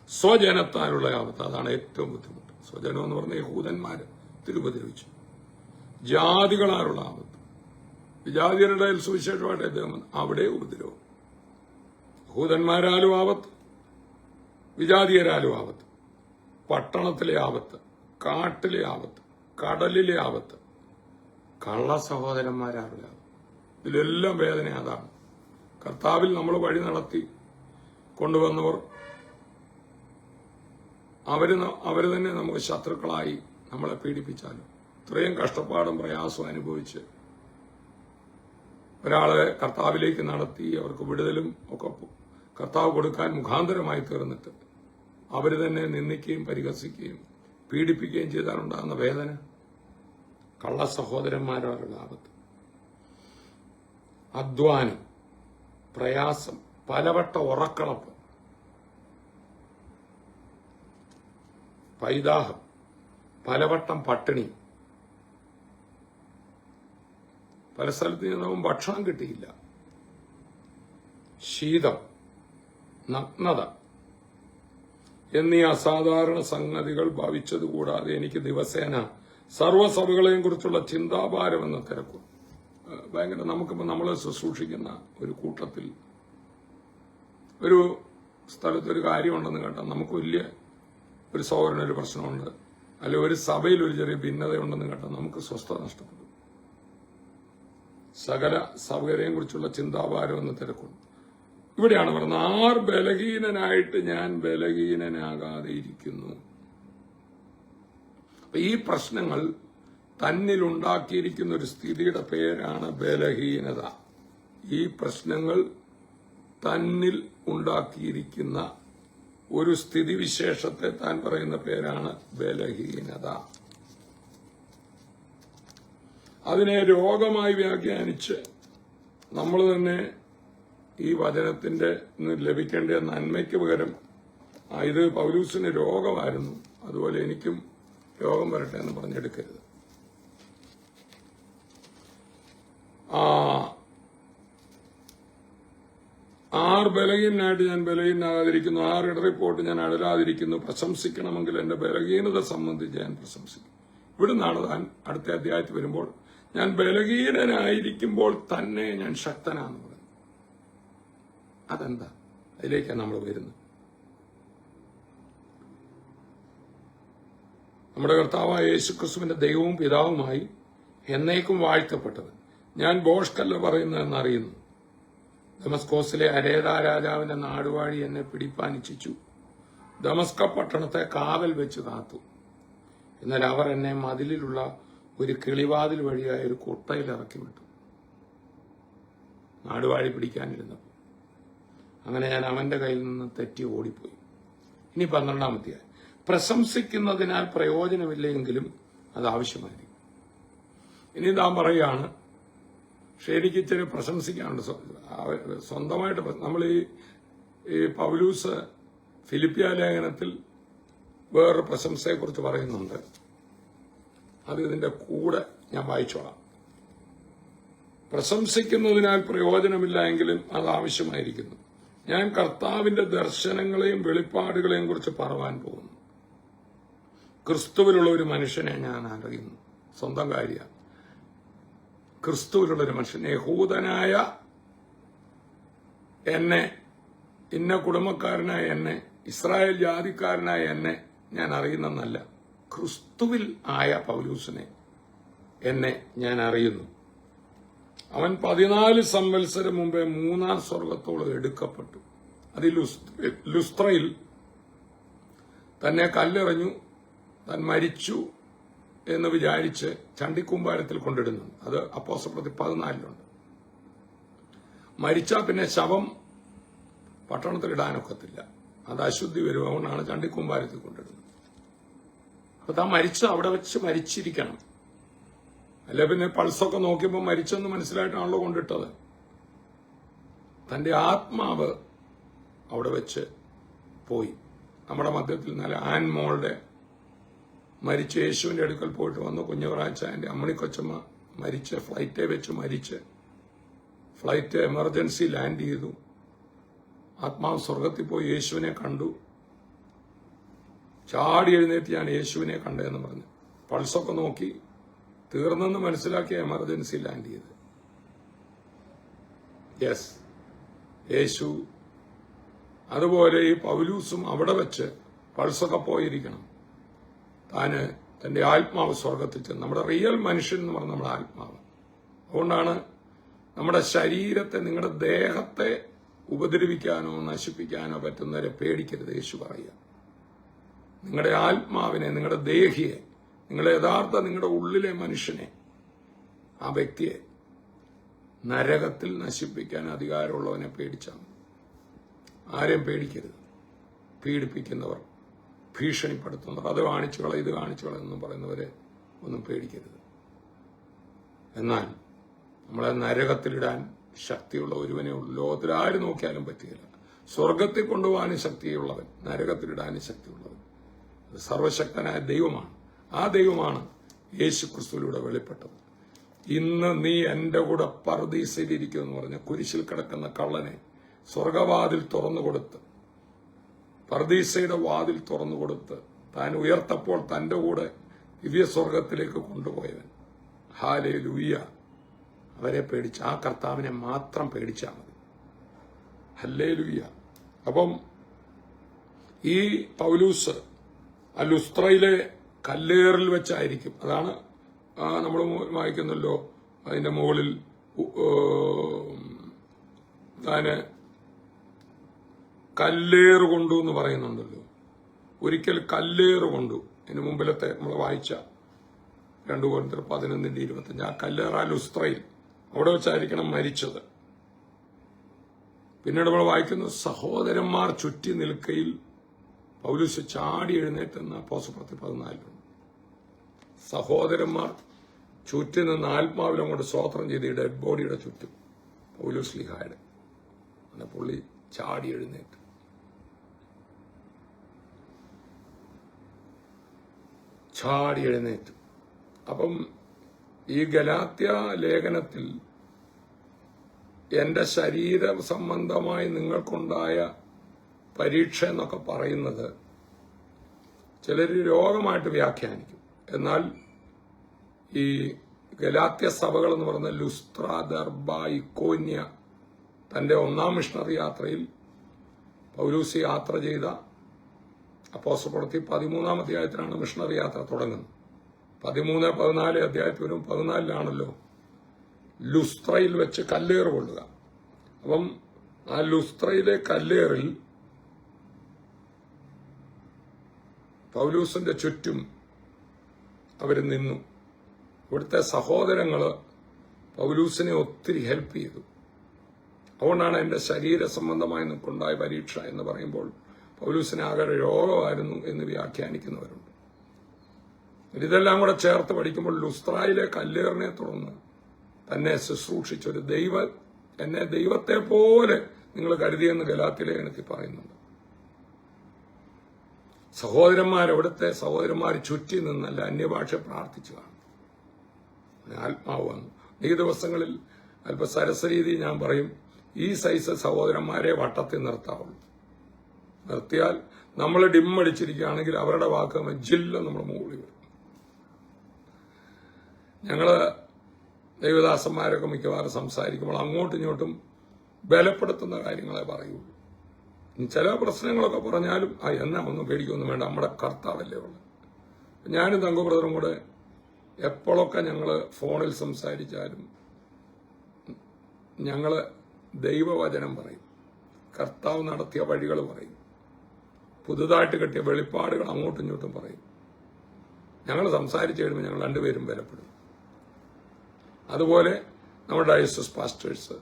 സ്വജനത്താലുള്ള ആപത്ത്, അതാണ് ഏറ്റവും ബുദ്ധിമുട്ട്. സ്വജനം എന്ന് പറഞ്ഞ യഹൂദന്മാര് തിരുപതിരിച്ചു. ജാതികളാലുള്ള ആപത്ത്, വിജാതിയരുടെ സുവിശേഷമായിട്ട് അദ്ദേഹം അവിടെ ഉപദ്രവം. യഹൂദന്മാരാലും ആപത്ത്, വിജാതിയരാലും ആപത്ത്, പട്ടണത്തിലെ ആപത്ത്, കാട്ടിലെ ആപത്ത്, കടലിലെ ആപത്ത്, കള്ള സഹോദരന്മാരാരുടെ ആപത്ത്. ഇതിലെല്ലാം വേദന അതാണ്. കർത്താവിൽ നമ്മൾ വഴി നടത്തി കൊണ്ടുവന്നവർ അവര് തന്നെ നമുക്ക് ശത്രുക്കളായി നമ്മളെ പീഡിപ്പിച്ചാലും, ഇത്രയും കഷ്ടപ്പാടും പ്രയാസവും അനുഭവിച്ച് ഒരാളെ കർത്താവിലേക്ക് നടത്തി അവർക്ക് വിടുതലും ഒക്കെ കർത്താവ് കൊടുക്കാൻ മുഖാന്തരമായി തീർന്നിട്ട് അവര് തന്നെ നിന്ദിക്കുകയും പരിഹസിക്കുകയും പീഡിപ്പിക്കുകയും ചെയ്താലുണ്ടാകുന്ന വേദന, കള്ള സഹോദരന്മാരുടെ ആപത്ത്, അധ്വാനം, പ്രയാസം, പലവട്ട ഉറക്കളപ്പ്, പൈതാഹം, പലവട്ടം പട്ടിണി, പല സ്ഥലത്ത് നിന്നും ഭക്ഷണം കിട്ടിയില്ല, ശീതം, നഗ്നത എന്നീ അസാധാരണ സംഗതികൾ ഭവിച്ചതുകൂടാതെ എനിക്ക് ദിവസേന സർവ്വസഭകളെയും കുറിച്ചുള്ള ചിന്താഭാരമെന്ന തിരക്കും. ഭയങ്കര നമുക്കിപ്പോൾ നമ്മൾ ശുശ്രൂഷിക്കുന്ന ഒരു കൂട്ടത്തിൽ ഒരു സ്ഥലത്തൊരു കാര്യമുണ്ടെന്ന് കേട്ടാൽ നമുക്ക് വലിയ ഒരു സഹോദരനൊരു പ്രശ്നമുണ്ട്, അല്ലെ ഒരു സഭയിൽ ഒരു ചെറിയ ഭിന്നതയുണ്ടെന്ന് കേട്ടാൽ നമുക്ക് സ്വസ്ഥത നഷ്ടപ്പെടും. സകല സഭകളെയും കുറിച്ചുള്ള ചിന്താഭാരം എന്ന തിരക്കുണ്ട്. ഇവിടെയാണ് പറയുന്നത്, ആർ ബലഹീനനായിട്ട് ഞാൻ ബലഹീനനാകാതെ ഇരിക്കുന്നു. അപ്പൊ ഈ പ്രശ്നങ്ങൾ തന്നിലുണ്ടാക്കിയിരിക്കുന്ന ഒരു സ്ഥിതിയുടെ പേരാണ് ബലഹീനത. ഈ പ്രശ്നങ്ങൾ തന്നിൽ ഉണ്ടാക്കിയിരിക്കുന്ന ഒരു സ്ഥിതിവിശേഷത്തെ താൻ പറയുന്ന പേരാണ് ബലഹീനത. അതിനെ രോഗമായി വ്യാഖ്യാനിച്ച് നമ്മൾ തന്നെ ഈ വചനത്തിന്റെ ലഭിക്കേണ്ട നന്മയ്ക്ക് പകരം ഇത് പൗലൂസിന് രോഗമായിരുന്നു, അതുപോലെ എനിക്കും രോഗം വരട്ടെ എന്ന് പറഞ്ഞെടുക്കരുത്. ആർ ബലഹീനായിട്ട് ഞാൻ ബലഹീനാകാതിരിക്കുന്നു, ആർ ഇടറിപ്പോട്ട് ഞാൻ അടരാതിരിക്കുന്നു. പ്രശംസിക്കണമെങ്കിൽ എന്റെ ബലഹീനത സംബന്ധിച്ച് ഞാൻ പ്രശംസിക്കും. ഇവിടുന്നാണ് താൻ അടുത്ത അധ്യായത്തിൽ വരുമ്പോൾ ഞാൻ ബലഹീനനായിരിക്കുമ്പോൾ തന്നെ ഞാൻ ശക്തനാന്ന് പറയുന്നത്. അതെന്താ? അതിലേക്കാണ് നമ്മൾ വരുന്നത്. നമ്മുടെ കർത്താവായ യേശുക്രിസ്തുവിന്റെ ദൈവവും പിതാവുമായി എന്നേക്കും വാഴ്ത്തപ്പെട്ടത് ഞാൻ ബോഷ്കല്ല പറയുന്നതെന്ന് അറിയുന്നു. ദമസ്കോസിലെ അരേദ രാജാവിന്റെ നാടുവാഴി എന്നെ പിടിപ്പാനിച്ചു. ദമസ്ക പട്ടണത്തെ കാവൽ വെച്ച് കാത്തു. എന്നാൽ അവർ എന്നെ മതിലിലുള്ള ഒരു കിളിവാതിൽ വഴിയായ ഒരു കുട്ടയിൽ ഇറക്കി വിട്ടു, നാടുവാഴി പിടിക്കാനിരുന്നപ്പോൾ. അങ്ങനെ ഞാൻ അവന്റെ കയ്യിൽ നിന്ന് തെറ്റി ഓടിപ്പോയി. ഇനി 12-ാം അധ്യായം. പ്രശംസിക്കുന്നതിനാൽ പ്രയോജനമില്ലെങ്കിലും അത് ആവശ്യമായിരിക്കും. ഇനി താൻ പറയുകയാണ്, പക്ഷെ എനിക്ക് ഇച്ചിരി പ്രശംസിക്കാനുണ്ട്. സ്വന്തമായിട്ട് നമ്മൾ ഈ പൗലൂസ് ഫിലിപ്പിയ ലേഖനത്തിൽ വേറൊരു പ്രശംസയെക്കുറിച്ച് പറയുന്നുണ്ട്. അത് ഇതിന്റെ കൂടെ ഞാൻ വായിച്ചോളാം. പ്രശംസിക്കുന്നതിനാൽ പ്രയോജനമില്ല എങ്കിലും അത് ആവശ്യമായിരിക്കുന്നു. ഞാൻ കർത്താവിന്റെ ദർശനങ്ങളെയും വെളിപ്പാടുകളെയും കുറിച്ച് പറവാൻ പോകുന്നു. ക്രിസ്തുവിലുള്ള ഒരു മനുഷ്യനെ ഞാൻ അറിയുന്നു. സ്വന്തം കാര്യമാണ്. ക്രിസ്തുവിലുള്ള ഒരു മനുഷ്യൻ, യഹൂദനായ എന്നെ, ഇന്ന കുടുംബക്കാരനായ എന്നെ, ഇസ്രായേൽ ജാതിക്കാരനായ എന്നെ ഞാൻ അറിയുന്നെന്നല്ല, ക്രിസ്തുവിൽ ആയ പൗലൂസിനെ എന്നെ ഞാൻ അറിയുന്നു. അവൻ 14 സംവത്സരം മുമ്പേ 3-ാം സ്വർഗത്തോളം എടുക്കപ്പെട്ടു. അത് ലുസ്ത്രയിൽ തന്നെ കല്ലെറിഞ്ഞു, താൻ മരിച്ചു, എന്ന് വിചാരിച്ച് ചണ്ടിക്കൂമ്പാരത്തിൽ കൊണ്ടിടുന്നു. അത് അപ്പോസ്തലപ്രവൃത്തി 14 മരിച്ചാൽ പിന്നെ ശവം പട്ടണത്തിൽ ഇടാനൊക്കത്തില്ല, അത് അശുദ്ധി വരും. അതുകൊണ്ടാണ് ചണ്ടിക്കൂമ്പാരത്തിൽ കൊണ്ടിടുന്നത്. അപ്പൊ താൻ മരിച്ച അവിടെ വെച്ച് മരിച്ചിരിക്കണം. അല്ല പിന്നെ പൾസൊക്കെ നോക്കിയപ്പോൾ മരിച്ചെന്ന് മനസ്സിലായിട്ടാണല്ലോ കൊണ്ടിട്ടത്. തന്റെ ആത്മാവ് അവിടെ വെച്ച് പോയി. നമ്മുടെ മധ്യത്തിൽ നല്ല ആൻമോളുടെ മരിച്ച് യേശുവിന്റെ അടുക്കൽ പോയിട്ട് വന്നു. കുഞ്ഞവറാച്ചായന്റെ അമ്മണിക്കൊച്ചമ്മ മരിച്ച് ഫ്ലൈറ്റെ വെച്ച് മരിച്ച് ഫ്ലൈറ്റ് എമർജൻസി ലാൻഡ് ചെയ്തു. ആത്മാവ് സ്വർഗത്തിൽ പോയി യേശുവിനെ കണ്ടു. ചാടി എഴുന്നേറ്റ് ഞാൻ യേശുവിനെ കണ്ടതെന്ന് പറഞ്ഞു. പൾസൊക്കെ നോക്കി തീർന്നെന്ന് മനസ്സിലാക്കിയ എമർജൻസി ലാൻഡ് ചെയ്ത്. യെസ്, യേശു. അതുപോലെ ഈ പൗലൂസും അവിടെ വെച്ച് പൾസൊക്കെ പോയിരിക്കണം. താന് തന്റെ ആത്മാവ് സ്വർഗത്തിൽ ചെന്ന്, നമ്മുടെ റിയൽ മനുഷ്യൻ എന്ന് പറഞ്ഞ നമ്മുടെ ആത്മാവ്. അതുകൊണ്ടാണ് നമ്മുടെ ശരീരത്തെ, നിങ്ങളുടെ ദേഹത്തെ ഉപദ്രവിക്കാനോ നശിപ്പിക്കാനോ പറ്റുന്നവരെ പേടിക്കരുത് യേശു പറയുക. നിങ്ങളുടെ ആത്മാവിനെ, നിങ്ങളുടെ ദേഹിയെ, നിങ്ങളുടെ യഥാർത്ഥ നിങ്ങളുടെ ഉള്ളിലെ മനുഷ്യനെ, ആ വ്യക്തിയെ നരകത്തിൽ നശിപ്പിക്കാൻ അധികാരമുള്ളവനെ പേടിച്ചാൽ മതി. ആരെയും പേടിക്കരുത്. പീഡിപ്പിക്കുന്നവർ, ഭീഷണിപ്പെടുത്തുന്നവർ, അത് കാണിച്ചുകളെ ഇത് കാണിച്ചുകളെ എന്നും പറയുന്നവരെ ഒന്നും പേടിക്കരുത്. എന്നാൽ നമ്മളെ നരകത്തിലിടാൻ ശക്തിയുള്ള ഒരുവനെ ഉള്ളൂ. ലോകത്തിൽ ആര് നോക്കിയാലും പറ്റുകയില്ല. സ്വർഗത്തിൽ കൊണ്ടുപോകാനും ശക്തിയുള്ളവൻ, നരകത്തിലിടാനും ശക്തിയുള്ളവൻ അത് സർവശക്തനായ ദൈവമാണ്. ആ ദൈവമാണ് യേശു ക്രിസ്തുവിലൂടെ വെളിപ്പെട്ടത്. ഇന്ന് നീ എന്റെ കൂടെ പർദീസയിലിരിക്കുമെന്ന് പറഞ്ഞ കുരിശിൽ കിടക്കുന്ന കള്ളനെ സ്വർഗവാതിൽ തുറന്നുകൊടുത്ത്, പർദീസയുടെ വാതിൽ തുറന്നുകൊടുത്ത് താൻ ഉയർത്തപ്പോൾ തന്റെ കൂടെ ദിവ്യസ്വർഗത്തിലേക്ക് കൊണ്ടുപോയവൻ. ഹല്ലേലൂയ. അവരെ പേടിച്ച്, ആ കർത്താവിനെ മാത്രം പേടിച്ചാൽ മതി. ഹല്ലേലൂയ. അപ്പം ഈ പൗലൂസ് ലുസ്ത്രയിലെ കല്ലേറിൽ വെച്ചായിരിക്കും. അതാണ് നമ്മൾ വായിക്കുന്നല്ലോ, അതിന്റെ മുകളിൽ താന് കല്ലേറ് കൊണ്ടു എന്ന് പറയുന്നുണ്ടല്ലോ. ഒരിക്കൽ കല്ലേറ് കൊണ്ടു. ഇതിനു മുമ്പിലത്തെ നമ്മൾ വായിച്ച 2 കൊരിന്ത്യർ 11:25 ആ കല്ലേറ് ലുസ്ത്രയിൽ അവിടെ വെച്ചായിരിക്കണം മരിച്ചത്. പിന്നീട് നമ്മൾ വായിക്കുന്നു, സഹോദരന്മാർ ചുറ്റി നിൽക്കയിൽ പൗലൂസ് ചാടി എഴുന്നേറ്റെന്ന് അപ്പോസ്തലപ്രവൃത്തി 14 സഹോദരന്മാർ ചുറ്റി നിന്ന് ആത്മാവിലും കൊണ്ട് സ്തോത്രം ചെയ്ത് ഈ ഡെഡ് ബോഡിയുടെ ചുറ്റും പൗലോസ് ശ്ലീഹായുടെ അന്ന് പുള്ളി ചാടി എഴുന്നേറ്റ്. അപ്പം ഈ ഗലാത്യ ലേഖനത്തിൽ എന്റെ ശരീര സംബന്ധമായി നിങ്ങൾക്കുണ്ടായ പരീക്ഷ എന്നൊക്കെ പറയുന്നത് ചിലർ രോഗമായിട്ട് വ്യാഖ്യാനിക്കും. എന്നാൽ ഈ ഗലാത്യ സഭകൾ എന്ന് പറയുന്ന ലുസ്ത്ര, ദർബ, ഇക്കോന്യ, തന്റെ 1ാം മിഷണറി യാത്രയിൽ പൗലൂസ് യാത്ര ചെയ്ത അപ്പോസ്തലപ്രവൃത്തി 13-ാം അധ്യായത്തിലാണ് മിഷണറി യാത്ര തുടങ്ങുന്നത്. 13-14 അധ്യായത്തിൽ വരും. 14-ലാണല്ലോ ലുസ്ത്രയിൽ വെച്ച് കല്ലേറ് കൊള്ളുക. അപ്പം ആ ലുസ്ത്രയിലെ കല്ലേറിൽ പൗലൂസിന്റെ ചുറ്റും അവർ നിന്നു. ഇവിടുത്തെ സഹോദരങ്ങള് പൗലൂസിനെ ഒത്തിരി ഹെൽപ്പ് ചെയ്തു. അതുകൊണ്ടാണ് എന്റെ ശരീര സംബന്ധമായി നിൽക്കുണ്ടായ പരീക്ഷ എന്ന് പറയുമ്പോൾ പൗലൂസിന് ആകെ രോഗമായിരുന്നു എന്ന് വ്യാഖ്യാനിക്കുന്നവരുണ്ട്. ഇതെല്ലാം കൂടെ ചേർത്ത് പഠിക്കുമ്പോൾ ലുസ്ത്രയിലെ കല്ലേറിനെ തുടർന്ന് തന്നെ ശുശ്രൂഷിച്ചൊരു എന്നെ ദൈവത്തെ പോലെ നിങ്ങൾ കരുതിയെന്ന് ഗലാത്യ ലേഖനത്തിൽ പറയുന്നുണ്ട്. അവിടുത്തെ സഹോദരന്മാർ ചുറ്റി നിന്നല്ല അന്യഭാഷ പ്രാർത്ഥിച്ചു കാണും. ആത്മാവ് വന്നു. ഈ ദിവസങ്ങളിൽ അല്പ സരസരീതി ഞാൻ പറയും, ഈ സൈസ് സഹോദരന്മാരെ വട്ടത്തിൽ നിർത്താവുള്ളൂ. നിർത്തിയാൽ നമ്മൾ ഡിമ്മടിച്ചിരിക്കുകയാണെങ്കിൽ അവരുടെ വാക്ക് ജില്ല നമ്മുടെ മുകളിൽ വരും. ഞങ്ങള് ദൈവദാസന്മാരൊക്കെ മിക്കവാറും സംസാരിക്കുമ്പോൾ അങ്ങോട്ടും ഇങ്ങോട്ടും ബലപ്പെടുത്തുന്ന കാര്യങ്ങളെ പറയുള്ളൂ. ചില പ്രശ്നങ്ങളൊക്കെ പറഞ്ഞാലും എന്നാ ഒന്നും പേടിക്കൊന്നും വേണ്ട, നമ്മുടെ കർത്താവല്ലേ ഉള്ളത്. ഞാനും തങ്കബ്രദറും കൂടെ എപ്പോഴൊക്കെ ഞങ്ങള് ഫോണിൽ സംസാരിച്ചാലും ഞങ്ങള് ദൈവവചനം പറയും, കർത്താവ് നടത്തിയ വഴികൾ പറയും, പുതുതായിട്ട് കിട്ടിയ വെളിപ്പാടുകൾ അങ്ങോട്ടും ഇങ്ങോട്ടും പറയും. ഞങ്ങൾ സംസാരിച്ച് കഴിയുമ്പോൾ ഞങ്ങൾ രണ്ടുപേരും ബലപ്പെടും. അതുപോലെ നമ്മുടെ ഡയസിസ് പാസ്റ്റേഴ്സ്,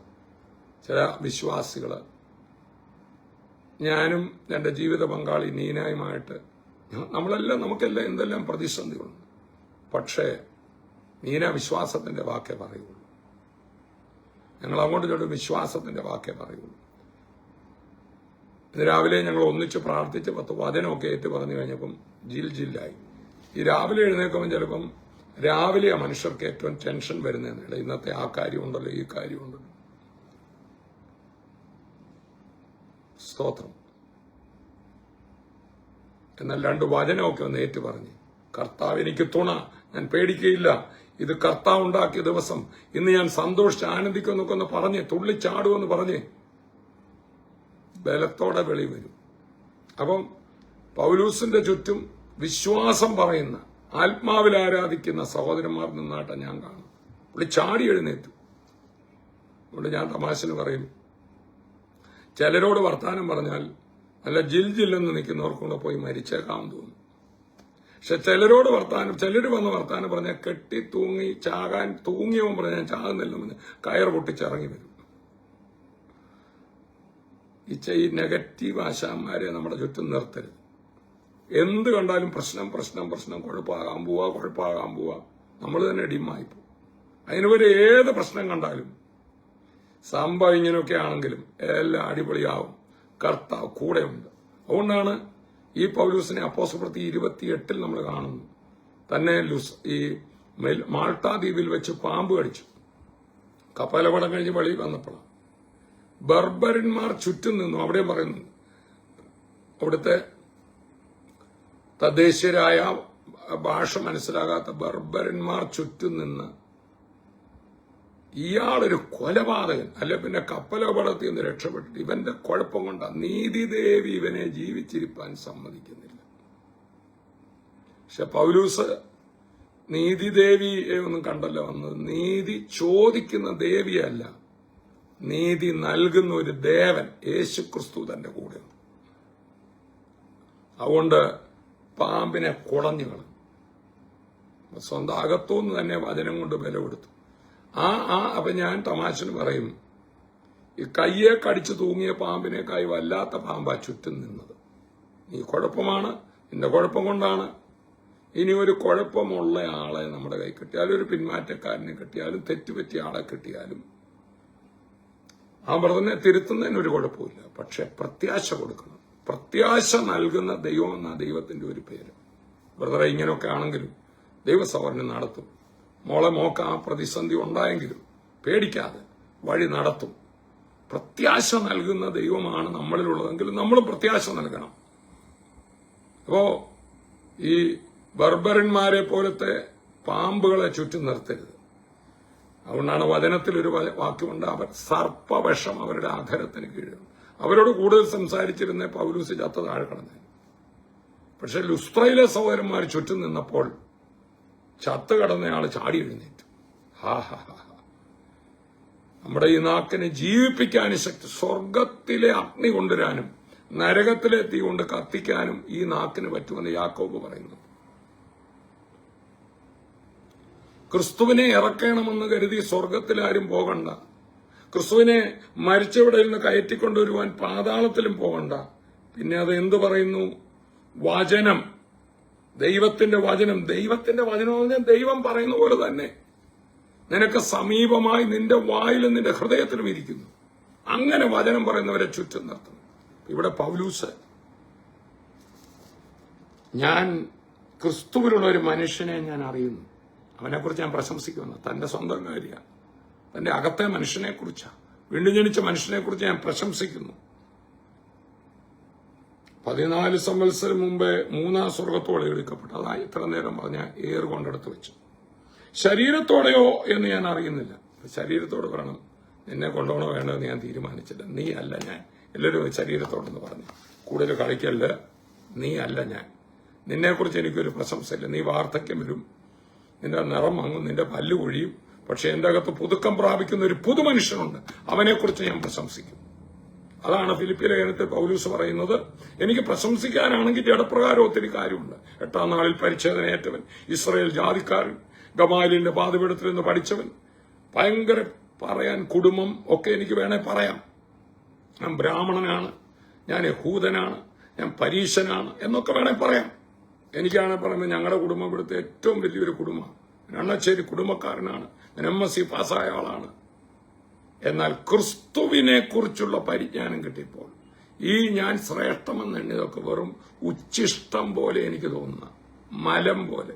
ചില വിശ്വാസികൾ, ഞാനും എൻ്റെ ജീവിത പങ്കാളി നീനയുമായിട്ട് നമുക്കെല്ലാം എന്തെല്ലാം പ്രതിസന്ധികളുണ്ട്. പക്ഷേ നീന വിശ്വാസത്തിന്റെ വാക്കേ പറയുള്ളൂ. ഞങ്ങൾ അങ്ങോട്ട് ഇങ്ങോട്ട് വിശ്വാസത്തിന്റെ വാക്കേ പറയുള്ളൂ. ഇന്ന് രാവിലെ ഞങ്ങൾ ഒന്നിച്ച് പ്രാർത്ഥിച്ച് 10 വചനമൊക്കെ ഏറ്റു പറഞ്ഞു കഴിഞ്ഞപ്പം ജില്ലായി. ഈ രാവിലെ എഴുന്നേൽക്കുമ്പോൾ ചിലപ്പം രാവിലെ ആ മനുഷ്യർക്ക് ഏറ്റവും ടെൻഷൻ വരുന്നതെന്നില്ല. ഇന്നത്തെ ആ കാര്യമുണ്ടല്ലോ, ഈ കാര്യമുണ്ടല്ലോ. സ്തോത്രം. എന്നാൽ 2 വചനമൊക്കെ ഒന്ന് ഏറ്റു പറഞ്ഞ്, കർത്താവ് എനിക്ക് തുണ, ഞാൻ പേടിക്കയില്ല, ഇത് കർത്താവ് ഉണ്ടാക്കിയ ദിവസം, ഇന്ന് ഞാൻ സന്തോഷിച്ച് ആനന്ദിക്കുമെന്നൊക്കെ ഒന്ന് പറഞ്ഞ് തുള്ളിച്ചാടുമെന്ന് പറഞ്ഞ് ബലത്തോടെ വെളി വരും. അപ്പം പൗലൂസിന്റെ ചുറ്റും വിശ്വാസം പറയുന്ന, ആത്മാവിൽ ആരാധിക്കുന്ന സഹോദരന്മാർ നിന്നാട്ടെ ഞാൻ കാണും. പുള്ളി ചാടി എഴുന്നേറ്റു. അതുകൊണ്ട് ഞാൻ തമാശന് പറയും, ചിലരോട് വർത്താനം പറഞ്ഞാൽ നല്ല ജില്ലെന്ന് നിൽക്കുന്നവർക്കൂടെ പോയി മരിച്ചേക്കാമെന്ന് തോന്നും. പക്ഷെ ചിലരോട് ചിലർ വന്ന് വർത്താനം പറഞ്ഞാൽ കെട്ടി തൂങ്ങി ചാകാൻ തൂങ്ങിയവൻ പറഞ്ഞാൽ ഞാൻ ചാകുന്നില്ലെന്ന് കയർ പൊട്ടിച്ചിറങ്ങി വരും. ഈ നെഗറ്റീവ് ആശാന്മാരെ നമ്മുടെ ചുറ്റും നിർത്തരുത്. എന്ത് കണ്ടാലും പ്രശ്നം, കുഴപ്പമാകാൻ പോവാ, നമ്മൾ തന്നെ ഡിമ്മായി പോകും. അതിനുവരെ ഏത് പ്രശ്നം കണ്ടാലും സംഭവം ഇങ്ങനെയൊക്കെ ആണെങ്കിലും എല്ലാം അടിപൊളിയാവും, കർത്താവ് കൂടെയുണ്ട്. അതുകൊണ്ടാണ് ഈ പൗലൂസിനെ അപ്പോസ്തലപ്രവൃത്തി 28 നമ്മൾ കാണുന്നു. തന്നെ ഈ മാൾട്ടാ ദ്വീപിൽ വെച്ച് പാമ്പ് കടിച്ചു. കപ്പലപടം കഴിഞ്ഞ് വെളി വന്നപ്പോഴാണ് ബർബരന്മാർ ചുറ്റും നിന്നു. അവിടെ പറയുന്നു, അവിടുത്തെ തദ്ദേശീയരായ ഭാഷ മനസ്സിലാകാത്ത ബർബരന്മാർ ചുറ്റും നിന്ന് ഇയാളൊരു കൊലപാതകൻ, അല്ലെ പിന്നെ കപ്പലപടത്തിൽ നിന്ന് രക്ഷപ്പെട്ടിട്ട് ഇവന്റെ കുഴപ്പം കൊണ്ടാ നീതിദേവി ഇവനെ ജീവിച്ചിരിപ്പാൻ സമ്മതിക്കുന്നില്ല. പക്ഷെ പൗലൂസ് നീതിദേവിയെ ഒന്നും കണ്ടല്ല വന്നത്. നീതി ചോദിക്കുന്ന ദേവിയല്ല, നീതി നൽകുന്ന ഒരു ദേവൻ യേശുക്രിസ്തു തന്റെ കൂടെ. അതുകൊണ്ട് പാമ്പിനെ കുടഞ്ഞു കളഞ്ഞു. സ്വന്തം അകത്തുനിന്ന് തന്നെ വചനം കൊണ്ട് ബലമെടുത്തു. അപ്പൊ ഞാൻ തമാശന് പറയും, ഈ കയ്യെ കടിച്ചു തൂങ്ങിയ പാമ്പിനേക്കായി വല്ലാത്ത പാമ്പാ ചുറ്റും നിന്നത്. നീ കുഴപ്പമാണ്, നിന്റെ കുഴപ്പം കൊണ്ടാണ്. ഇനി ഒരു കുഴപ്പമുള്ള ആളെ നമ്മുടെ കൈ കിട്ടിയാലും, ഒരു പിന്മാറ്റക്കാരനെ കിട്ടിയാലും, തെറ്റുപറ്റിയ ആളെ കിട്ടിയാലും ആ ബ്രദറിനെ തിരുത്തുന്നതിന് ഒരു കുഴപ്പമില്ല. പക്ഷെ പ്രത്യാശ കൊടുക്കണം. പ്രത്യാശ നൽകുന്ന ദൈവം എന്ന ദൈവത്തിന്റെ ഒരു പേര്. ബ്രദറെ ഇങ്ങനെയൊക്കെ ആണെങ്കിലും ദൈവസഭനെ നടത്തും. മോക്ക് ആ പ്രതിസന്ധി ഉണ്ടായെങ്കിലും പേടിക്കാതെ വഴി നടത്തും. പ്രത്യാശ നൽകുന്ന ദൈവമാണ് നമ്മളിലുള്ളതെങ്കിലും നമ്മൾ പ്രത്യാശ നൽകണം. അപ്പോ ഈ ബർബരന്മാരെ പോലത്തെ പാമ്പുകളെ ചുറ്റും നിർത്തരുത്. അതുകൊണ്ടാണ് വചനത്തിൽ ഒരു വാക്യമുണ്ട്, അവർ സർപ്പവിഷം അവരുടെ ആധരത്തിന് കീഴും. അവരോട് കൂടുതൽ സംസാരിച്ചിരുന്ന പൗലൂസ് ചത്ത താഴെ കിടന്നു. പക്ഷെ ലുസ്ത്രയിലെ സഹോദരന്മാർ ചുറ്റും നിന്നപ്പോൾ ചത്ത് കിടന്നയാൾ ചാടി എഴുന്നേറ്റു. നമ്മുടെ ഈ നാക്കിനെ ജീവിപ്പിക്കാനും ശക്തി, സ്വർഗത്തിലെ അഗ്നി കൊണ്ടുവരാനും നരകത്തിലെ തീ കൊണ്ട് കത്തിക്കാനും ഈ നാക്കിന് പറ്റുമെന്ന് യാക്കോബ് പറയുന്നു. ക്രിസ്തുവിനെ ഇറക്കണമെന്ന് കരുതി സ്വർഗത്തിലാരും പോകണ്ട. ക്രിസ്തുവിനെ മരിച്ചവിടെ നിന്ന് കയറ്റിക്കൊണ്ടുവരുവാൻ പാതാളത്തിലും പോകണ്ട. പിന്നെ അത് എന്തു പറയുന്നു? വചനം, ദൈവത്തിന്റെ വചനം. ദൈവത്തിന്റെ വചനം എന്ന് പറഞ്ഞാൽ ദൈവം പറയുന്ന പോലെ തന്നെ നിനക്ക് സമീപമായി നിന്റെ വായിലും നിന്റെ ഹൃദയത്തിലും ഇരിക്കുന്നു. അങ്ങനെ വചനം പറയുന്നവരെ ചുറ്റും നിർത്തണം. ഇവിടെ പൗലൂസ്, ഞാൻ ക്രിസ്തുവിലുള്ള ഒരു മനുഷ്യനെ ഞാൻ അറിയുന്നു, അവനെക്കുറിച്ച് ഞാൻ പ്രശംസിക്കുന്നു. തന്റെ സ്വന്തം കാര്യമാണ്, തന്റെ അകത്തെ മനുഷ്യനെ കുറിച്ചാണ്, വീണ്ടും ജനിച്ച മനുഷ്യനെ കുറിച്ച് ഞാൻ പ്രശംസിക്കുന്നു. 14 സംവത്സരം മുമ്പേ 3-ാം സ്വർഗത്തോടെ എടുക്കപ്പെട്ടു. അതാ ഇത്ര നേരം പറഞ്ഞ ഏറ് കൊണ്ടെടുത്ത് വെച്ചു. ശരീരത്തോടെയോ എന്ന് ഞാൻ അറിയുന്നില്ല. ശരീരത്തോട് പറയണം, നിന്നെ കൊണ്ടുപോകണോ വേണ്ടതെന്ന് ഞാൻ തീരുമാനിച്ചില്ല. നീ അല്ല ഞാൻ. എല്ലാവരും ശരീരത്തോടെന്ന് പറഞ്ഞു. കൂടുതൽ കളിക്കല്ല, നീ അല്ല ഞാൻ. നിന്നെക്കുറിച്ച് എനിക്കൊരു പ്രശംസയില്ല. നീ വാർദ്ധക്യം വരും, നിന്റെ നിറം മങ്ങും, നിന്റെ പല്ല് കൊഴിയും. പക്ഷെ എന്റെ അകത്ത് പുതുക്കം പ്രാപിക്കുന്ന ഒരു പുതുമനുഷ്യനുണ്ട്, അവനെക്കുറിച്ച് ഞാൻ പ്രശംസിക്കും. അതാണ് ഫിലിപ്പി ലേഖനത്തിൽ പൗലൂസ് പറയുന്നത്. എനിക്ക് പ്രശംസിക്കാനാണെങ്കിൽ ജഡപ്രകാരം ഒത്തിരി കാര്യമുണ്ട്. 8-ാം നാളിൽ പരിച്ഛേദനയേറ്റവൻ, ഇസ്രായേൽ ജാതിക്കാരൻ, ഗമാലിന്റെ പാതപീഠത്തിൽ നിന്ന് പഠിച്ചവൻ, ഭയങ്കര പറയാൻ കുടുംബം ഒക്കെ എനിക്ക് വേണേ പറയാം. ഞാൻ ബ്രാഹ്മണനാണ്, ഞാൻ യഹൂദനാണ്, ഞാൻ പരീശനാണ് എന്നൊക്കെ വേണേ പറയാം. എനിക്കാണെ പറയുമ്പോൾ ഞങ്ങളുടെ കുടുംബം ഇവിടുത്തെ ഏറ്റവും വലിയൊരു കുടുംബമാണ്. എണ്ണശ്ശേരി കുടുംബക്കാരനാണ്, ഞാൻ MSc പാസ്സായ ആളാണ്. എന്നാൽ ക്രിസ്തുവിനെ കുറിച്ചുള്ള പരിജ്ഞാനം കിട്ടിയപ്പോൾ ഈ ഞാൻ ശ്രേഷ്ഠമെന്ന് എണ്ണിയതൊക്കെ വെറും ഉച്ഛിഷ്ടം പോലെ എനിക്ക് തോന്നുന്ന മലം പോലെ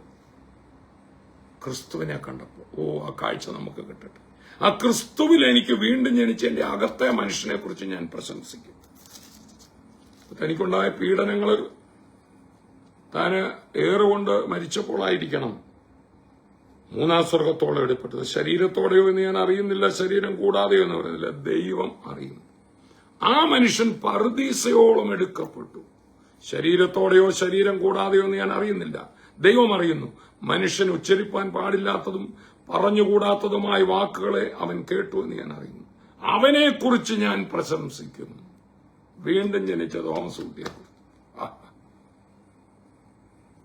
ക്രിസ്തുവിനെ കണ്ടപ്പോൾ ആ കാഴ്ച നമുക്ക് കിട്ടട്ടെ. ആ ക്രിസ്തുവിൽ എനിക്ക് വീണ്ടും ജനിച്ച എന്റെ അകത്തെ മനുഷ്യനെ കുറിച്ച് ഞാൻ പ്രശംസിക്കും. തനിക്കുണ്ടായ പീഡനങ്ങൾ താന് ഏറുകൊണ്ട് മരിച്ചപ്പോഴായിരിക്കണം 3-ാം സ്വർഗത്തോളം എടുപ്പെട്ടത്. ശരീരത്തോടെയോ എന്ന് ഞാൻ അറിയുന്നില്ല, ശരീരം കൂടാതെയോ എന്ന് പറയുന്നില്ല, ദൈവം അറിയുന്നു. ആ മനുഷ്യൻ പറുദീസയോളം എടുക്കപ്പെട്ടു. ശരീരത്തോടെയോ ശരീരം കൂടാതെയോ എന്ന് ഞാൻ അറിയുന്നില്ല, ദൈവം അറിയുന്നു. മനുഷ്യൻ ഉച്ചരിപ്പാൻ പാടില്ലാത്തതും പറഞ്ഞുകൂടാത്തതുമായ വാക്കുകളെ അവൻ കേട്ടു എന്ന് ഞാൻ അറിയുന്നു. അവനെക്കുറിച്ച് ഞാൻ പ്രശംസിക്കുന്നു. വീണ്ടും ജനിച്ച തോമസ് കുട്ടിയെക്കുറിച്ച്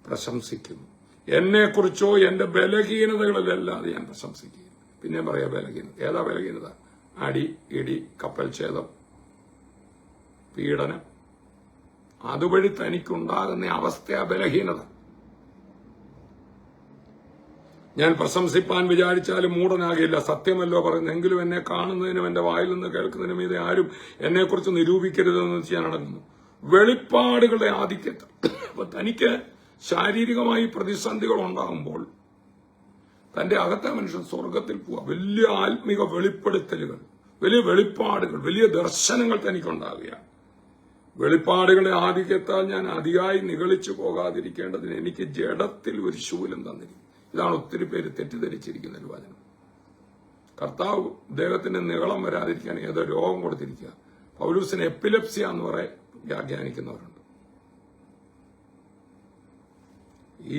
പ്രശംസിക്കുന്നു. എന്നെക്കുറിച്ചോ എന്റെ ബലഹീനതകളിലല്ലാതെ ഞാൻ പ്രശംസിക്കുന്നു. പിന്നെ പറയാ ബലഹീനത. ഏതാ ബലഹീനത? അടി, ഇടി, കപ്പൽ ഛേദം, പീഡനം, അതുവഴി തനിക്കുണ്ടാകുന്ന അവസ്ഥയാ ബലഹീനത. ഞാൻ പ്രശംസിപ്പാൻ വിചാരിച്ചാലും മൂടനാകില്ല. സത്യമല്ലോ പറയുന്നത്. എങ്കിലും എന്നെ കാണുന്നതിനും എന്റെ വായിൽ നിന്ന് കേൾക്കുന്നതിനും ഇത് ആരും എന്നെക്കുറിച്ച് നിരൂപിക്കരുതെന്ന് വെച്ച് ഞാൻ അടങ്ങുന്നു. വെളിപ്പാടുകളുടെ ആധിക്യത്തിൽ അപ്പൊ തനിക്ക് ശാരീരികമായി പ്രതിസന്ധികൾ ഉണ്ടാകുമ്പോൾ തന്റെ അകത്തെ മനുഷ്യൻ സ്വർഗത്തിൽ പോവുക. വലിയ ആത്മീക വെളിപ്പെടുത്തലുകൾ, വലിയ വെളിപ്പാടുകൾ, വലിയ ദർശനങ്ങൾ തനിക്കുണ്ടാകുകയാണ്. വെളിപ്പാടുകളുടെ ആധിക്യത്താൽ ഞാൻ അതിയായി നിഗളിച്ചു പോകാതിരിക്കേണ്ടതിന് എനിക്ക് ജഡത്തിൽ ഒരു ശൂലം തന്നിരിക്കും. ഇതാണ് ഒത്തിരി പേര് തെറ്റിദ്ധരിച്ചിരിക്കുന്ന ഒരു വചനം. കർത്താവ് അദ്ദേഹത്തിന് നിഗളം വരാതിരിക്കാൻ ഏതോ രോഗം കൊടുത്തിരിക്കുക. പൗലൂസിന് എപ്പിലെപ്സിയ എന്ന് വ്യാഖ്യാനിക്കുന്നവരുണ്ട്.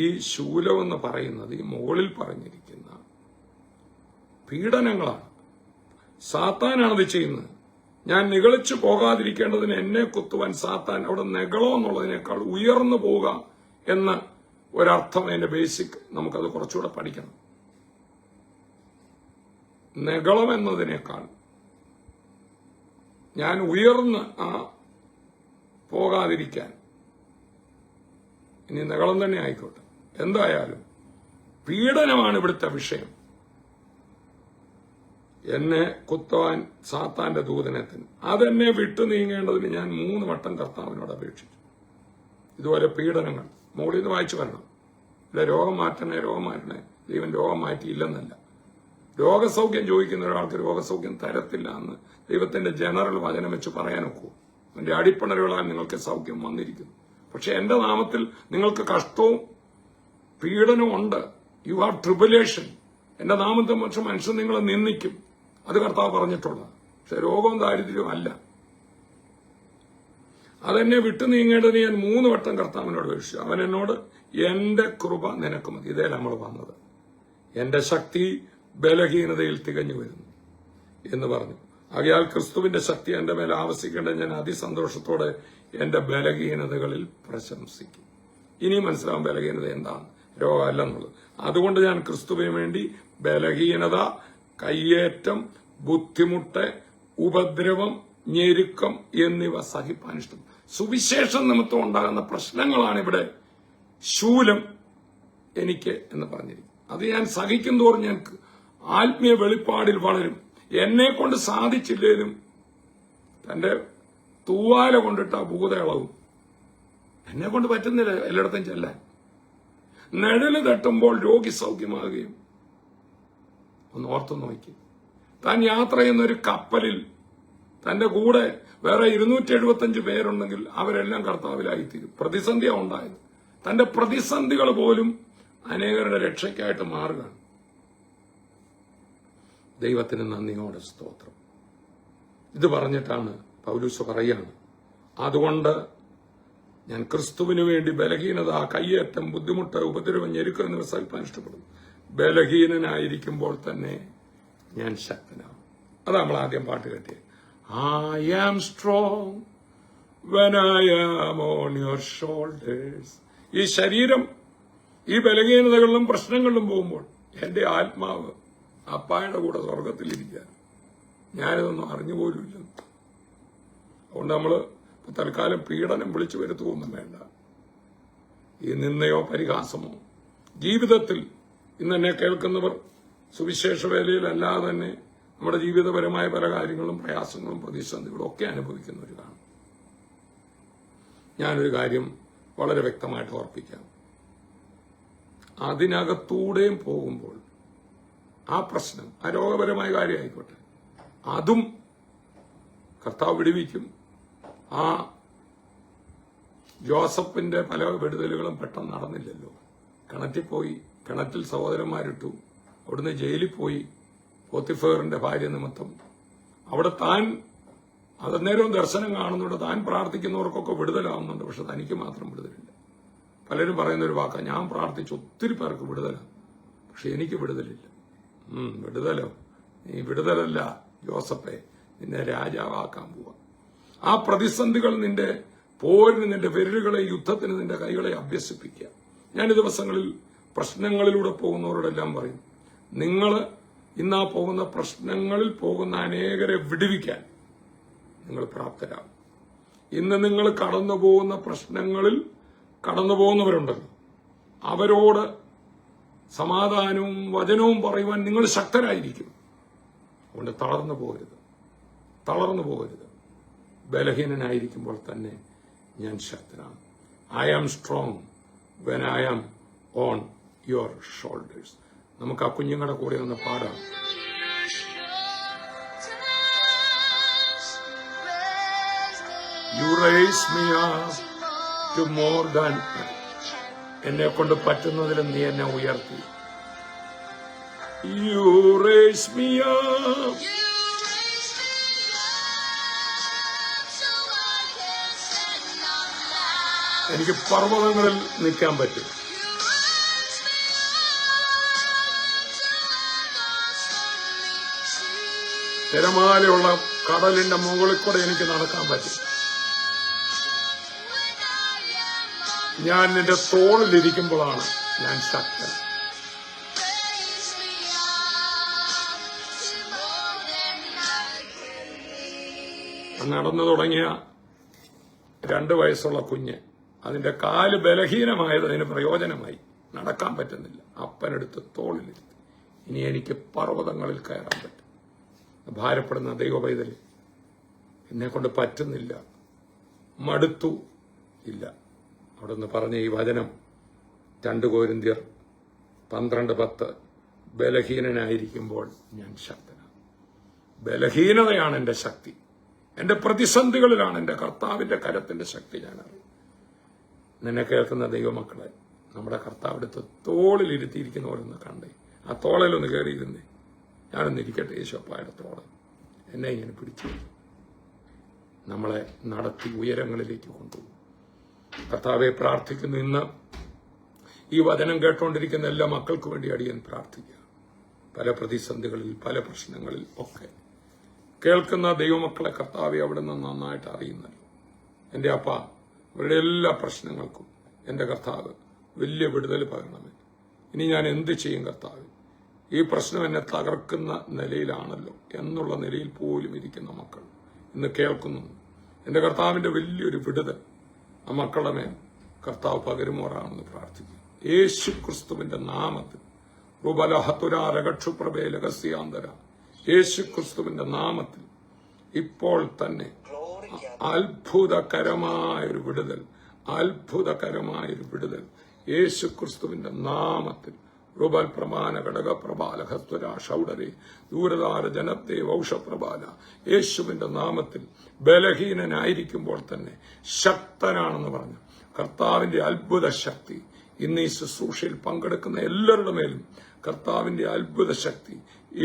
ഈ ശൂലം എന്ന് പറയുന്നത് ഈ മുകളിൽ പറഞ്ഞിരിക്കുന്ന പീഡനങ്ങളാണ്. സാത്താനാണത് ചെയ്യുന്നത്. ഞാൻ നിഗളിച്ചു പോകാതിരിക്കേണ്ടതിന് എന്നെ കുത്തുവാൻ സാത്താൻ അവിടെ നെഗളോ എന്നുള്ളതിനേക്കാൾ ഉയർന്നു പോവുക എന്ന ഒരർത്ഥം അതിന്റെ ബേസിക് നമുക്കത് കുറച്ചുകൂടെ പഠിക്കണം. നെഗളം എന്നതിനേക്കാൾ ഞാൻ ഉയർന്ന് പോകാതിരിക്കാൻ, ഇനി നെഗളം തന്നെ ആയിക്കോട്ടെ, എന്തായാലും പീഡനമാണ് ഇവിടുത്തെ വിഷയം. എന്നെ കുത്തുവാൻ സാത്താന്റെ ദൂതനത്തിന് അതെന്നെ വിട്ടു നീങ്ങേണ്ടതിന് ഞാൻ 3 വട്ടം കർത്താവിനോട് അപേക്ഷിച്ചു. ഇതുപോലെ പീഡനങ്ങൾ മുകളിൽ നിന്ന് വായിച്ചു വരണം. ഇല്ല രോഗം മാറ്റണേ, രോഗം മാറ്റണേ. ദൈവം രോഗം മാറ്റിയില്ലെന്നല്ല. രോഗസൗഖ്യം ചോദിക്കുന്ന ഒരാൾക്ക് രോഗസൗഖ്യം തരത്തില്ല എന്ന് ദൈവത്തിന്റെ ജനറൽ വചനം വെച്ച് പറയാനൊക്കൂ. എന്റെ അടിപ്പണരുകളാൽ നിങ്ങൾക്ക് സൗഖ്യം വന്നിരിക്കുന്നു. പക്ഷെ എന്റെ നാമത്തിൽ നിങ്ങൾക്ക് കഷ്ടവും പീഡനവും ഉണ്ട്. You have tribulation. എന്റെ നാമത്തെ പക്ഷെ മനുഷ്യൻ നിങ്ങളെ നിന്ദിക്കും. അത് കർത്താവ് പറഞ്ഞിട്ടുള്ളത്. പക്ഷെ രോഗവും ദാരിദ്ര്യവും അല്ല. അതെന്നെ വിട്ടു നീങ്ങേണ്ടതിന് ഞാൻ 3 വട്ടം കർത്താവിനോട് അപേക്ഷിച്ചു. അവൻ എന്നോട് എന്റെ കൃപ നിനക്ക് മതി. ഇതേ നമ്മൾ വന്നത്. എന്റെ ശക്തി ബലഹീനതയിൽ തികഞ്ഞു വരുന്നു എന്ന് പറഞ്ഞു. ആകയാൽ ക്രിസ്തുവിന്റെ ശക്തി എന്റെ മേൽ ആവസിക്കേണ്ട ഞാൻ അതിസന്തോഷത്തോടെ എന്റെ ബലഹീനതകളിൽ പ്രശംസിക്കും. ഇനി മനസ്സിലാവും ബലഹീനത എന്താണ്, രോഗമല്ലെന്നുള്ളത്. അതുകൊണ്ട് ഞാൻ ക്രിസ്തുവിന് വേണ്ടി ബലഹീനത, കയ്യേറ്റം, ബുദ്ധിമുട്ട്, ഉപദ്രവം, ഞെരുക്കം എന്നിവ സഹിപ്പാൻ ഇഷ്ടം. സുവിശേഷം നിമിത്തം ഉണ്ടാകുന്ന പ്രശ്നങ്ങളാണ് ഇവിടെ ശൂലം എനിക്ക് എന്ന് പറഞ്ഞിരിക്കും. അത് ഞാൻ സഹിക്കും തോറും ഞാൻ ആത്മീയ വെളിപ്പാടിൽ വളരും. എന്നെ കൊണ്ട് സാധിച്ചില്ലേലും തന്റെ തൂവാല കൊണ്ടിട്ട് ആ ഭൂത ഇളവും. എന്നെ കൊണ്ട് പറ്റുന്നില്ല എല്ലായിടത്തും ചെല്ലാൻ. നിഴല് തട്ടുമ്പോൾ രോഗി സൗഖ്യമാകുകയും. ഒന്ന് ഓർത്തു നോക്കി. താൻ യാത്ര ചെയ്യുന്ന ഒരു കപ്പലിൽ തന്റെ കൂടെ വേറെ 275 പേരുണ്ടെങ്കിൽ അവരെല്ലാം കർത്താവിലായിത്തീരും. പ്രതിസന്ധിയാണ് ഉണ്ടായത്. തന്റെ പ്രതിസന്ധികൾ പോലും അനേകരുടെ രക്ഷയ്ക്കായിട്ട് മാറുകയാണ്. ദൈവത്തിന് നന്ദിയോടെ സ്തോത്രം. ഇത് പറഞ്ഞിട്ടാണ് പൗലൂസ് പറയാണ്, അതുകൊണ്ട് ഞാൻ ക്രിസ്തുവിന് വേണ്ടി ബലഹീനത, കയ്യേറ്റം, ബുദ്ധിമുട്ട്, ഉപദ്രവം, ഞെരുക്കം എന്നിവ സഹിപ്പാൻ ഇഷ്ടപ്പെടുന്നു. ബലഹീനനായിരിക്കുമ്പോൾ തന്നെ ഞാൻ ശക്തനാകും. അതാ നമ്മൾ ആദ്യം പാട്ട് കേട്ടിയത്. I am strong when I am on your shoulders. ഈ ശരീരം ഈ ബലഹീനതകളിലും പ്രശ്നങ്ങളിലും പോകുമ്പോൾ എന്റെ ആത്മാവ് അപ്പായുടെ കൂടെ സ്വർഗത്തിലിരിക്കാൻ ഞാനിതൊന്നും അറിഞ്ഞുപോലുമില്ല. അതുകൊണ്ട് നമ്മള് തൽക്കാലം പീഡനം വിളിച്ചു വരുത്തുകയൊന്നും വേണ്ട. ഈ നിന്ദയോ പരിഹാസമോ ജീവിതത്തിൽ ഇന്ന് എന്നെ കേൾക്കുന്നവർ സുവിശേഷ വേലയിലല്ലാതെ തന്നെ നമ്മുടെ ജീവിതപരമായ പല കാര്യങ്ങളും പ്രയാസങ്ങളും പ്രതിസന്ധികളും ഒക്കെ അനുഭവിക്കുന്നവരാണ്. ഞാനൊരു കാര്യം വളരെ വ്യക്തമായിട്ട് ഓർപ്പിക്കാം. അതിനകത്തൂടെയും പോകുമ്പോൾ ആ പ്രശ്നം ആ രോഗപരമായ കാര്യമായിക്കോട്ടെ അതും കർത്താവ് വിടുവിക്കും. ആ ജോസഫിന്റെ പല വിടുതലുകളും പെട്ടെന്ന് നടന്നില്ലല്ലോ. കിണറ്റിൽ പോയി, കിണറ്റിൽ സഹോദരന്മാരിട്ടു, അവിടുന്ന് ജയിലിൽ പോയി പോത്തിഫേറിന്റെ ഭാര്യ നിമിത്തം. അവിടെ താൻ അന്നേരവും ദർശനം കാണുന്നുണ്ട്, താൻ പ്രാർത്ഥിക്കുന്നവർക്കൊക്കെ വിടുതലാവുന്നുണ്ട്, പക്ഷെ തനിക്ക് മാത്രം വിടുതലില്ല. പലരും പറയുന്ന ഒരു വാക്കാ, ഞാൻ പ്രാർത്ഥിച്ച് ഒത്തിരി പേർക്ക് വിടുതലാണ്, പക്ഷെ എനിക്ക് വിടുതലില്ല. വിടുതലോ? നീ വിടുതലല്ല ജോസഫെ, നിന്നെ രാജാവാക്കാൻ പോവാ. ആ പ്രതിസന്ധികൾ നിന്റെ പോരിന്, നിന്റെ വിരലുകളെ, യുദ്ധത്തിന് നിന്റെ കൈകളെ അഭ്യസിപ്പിക്കുക. ഞാൻ ഈ ദിവസങ്ങളിൽ പ്രശ്നങ്ങളിലൂടെ പോകുന്നവരോടെല്ലാം പറയും, നിങ്ങൾ ഇന്നാ പോകുന്ന പ്രശ്നങ്ങളിൽ പോകുന്ന അനേകരെ വിടുവിക്കാൻ നിങ്ങൾ പ്രാപ്തരാകും. ഇന്ന് നിങ്ങൾ കടന്നു പോകുന്ന പ്രശ്നങ്ങളിൽ കടന്നു പോകുന്നവരുണ്ടല്ലോ, അവരോട് സമാധാനവും വചനവും പറയുവാൻ നിങ്ങൾ ശക്തരായിരിക്കും. അതുകൊണ്ട് തളർന്നു പോകരുത്. ബലഹീനനായിരിക്കുമ്പോൾ തന്നെ ഞാൻ ശക്തനാണ്. I am strong when I am on your shoulders. നമുക്ക് ആ കുഞ്ഞുങ്ങളുടെ കൂടെ ഒന്ന് പാടാം. You raise me up to more than എന്നെ കൊണ്ട് പറ്റുന്നതിലും നീ എന്നെ ഉയർത്തി. You raise me up. എനിക്ക് പർവ്വതങ്ങളിൽ നിൽക്കാൻ പറ്റും. തിരമാലയുള്ള കടലിന്റെ മുകളിൽ കൂടെ എനിക്ക് നടക്കാൻ പറ്റും. ഞാൻ നിന്റെ തോളിലിരിക്കുമ്പോഴാണ് ഞാൻ ശക്തൻ. നടന്നു തുടങ്ങിയ 2 വയസ്സുള്ള കുഞ്ഞ്, അതിന്റെ കാല് ബലഹീനമായത് അതിന് പ്രയോജനമായി. നടക്കാൻ പറ്റുന്നില്ല. അപ്പനെടുത്ത് തോളിലിരുത്തി. ഇനി എനിക്ക് പർവ്വതങ്ങളിൽ കയറാൻ പറ്റും. ഭാരപ്പെടുന്ന ദൈവപൈതല്, എന്നെ കൊണ്ട് പറ്റുന്നില്ല, മടുത്തു ഇല്ല. അവിടെ നിന്ന് പറഞ്ഞ ഈ വചനം 2 കൊരിന്ത്യർ 12:10, ബലഹീനനായിരിക്കുമ്പോൾ ഞാൻ ശക്തനാണ്. ബലഹീനതയാണ് എന്റെ ശക്തി. എന്റെ പ്രതിസന്ധികളിലാണ് എന്റെ കർത്താവിന്റെ കരത്തിന്റെ ശക്തി ഞാൻ അറിയും. നിന്നെ കേൾക്കുന്ന ദൈവമക്കളെ, നമ്മുടെ കർത്താവിടുത്തെ തോളിലിരുത്തിയിരിക്കുന്നവരൊന്ന് കണ്ടേ, ആ തോളിലൊന്ന് കയറിയിരുന്നേ. ഞാനൊന്നിരിക്കട്ടെ, യേശുപ്പായുടെ തോള് എന്നെ ഇങ്ങനെ പിടിച്ചു നമ്മളെ നടത്തി ഉയരങ്ങളിലേക്ക് കൊണ്ടുപോകും. കർത്താവെ പ്രാർത്ഥിക്കുന്നു. ഇന്ന് ഈ വചനം കേട്ടുകൊണ്ടിരിക്കുന്ന എല്ലാ മക്കൾക്കു വേണ്ടി അടിയൻ പ്രാർത്ഥിക്കുക. പല പ്രതിസന്ധികളിൽ, പല പ്രശ്നങ്ങളിൽ ഒക്കെ കേൾക്കുന്ന ദൈവമക്കളെ കർത്താവെ അവിടുന്ന് നന്നായിട്ട് അറിയുന്നല്ലോ. എന്റെ അപ്പ, അവരുടെ എല്ലാ പ്രശ്നങ്ങൾക്കും എന്റെ കർത്താവ് വലിയ വിടുതൽ പകരണമേ. ഇനി ഞാൻ എന്ത് ചെയ്യും കർത്താവ്? ഈ പ്രശ്നം എന്നെ തകർക്കുന്ന നിലയിലാണല്ലോ എന്നുള്ള നിലയിൽ പോലും ഇരിക്കുന്ന മക്കൾ ഇന്ന് കേൾക്കുന്നു. എന്റെ കർത്താവിന്റെ വലിയൊരു വിടുതൽ ആ മക്കളുടെ മേൽ കർത്താവ് പകരുമോറാണെന്ന് പ്രാർത്ഥിക്കും. യേശു ക്രിസ്തുവിന്റെ നാമത്തിൽ യേശു ക്രിസ്തുവിന്റെ നാമത്തിൽ ഇപ്പോൾ തന്നെ അത്ഭുതകരമായൊരു വിടുതൽ യേശു ക്രിസ്തുവിന്റെ നാമത്തിൽ റുബൽ പ്രമാന ഘടക പ്രബാല ഹസ്തുര ഷൗഡരെ ദൂരതാര ജനത്തെ വൗഷപ്രബാല യേശുവിന്റെ നാമത്തിൽ ബലഹീനനായിരിക്കുമ്പോൾ തന്നെ ശക്തനാണെന്ന് പറഞ്ഞു കർത്താവിന്റെ അത്ഭുത ശക്തി ഇന്ന് ഈ ശുശ്രൂഷയിൽ പങ്കെടുക്കുന്ന എല്ലാവരുടെ മേലും കർത്താവിന്റെ അത്ഭുത ശക്തി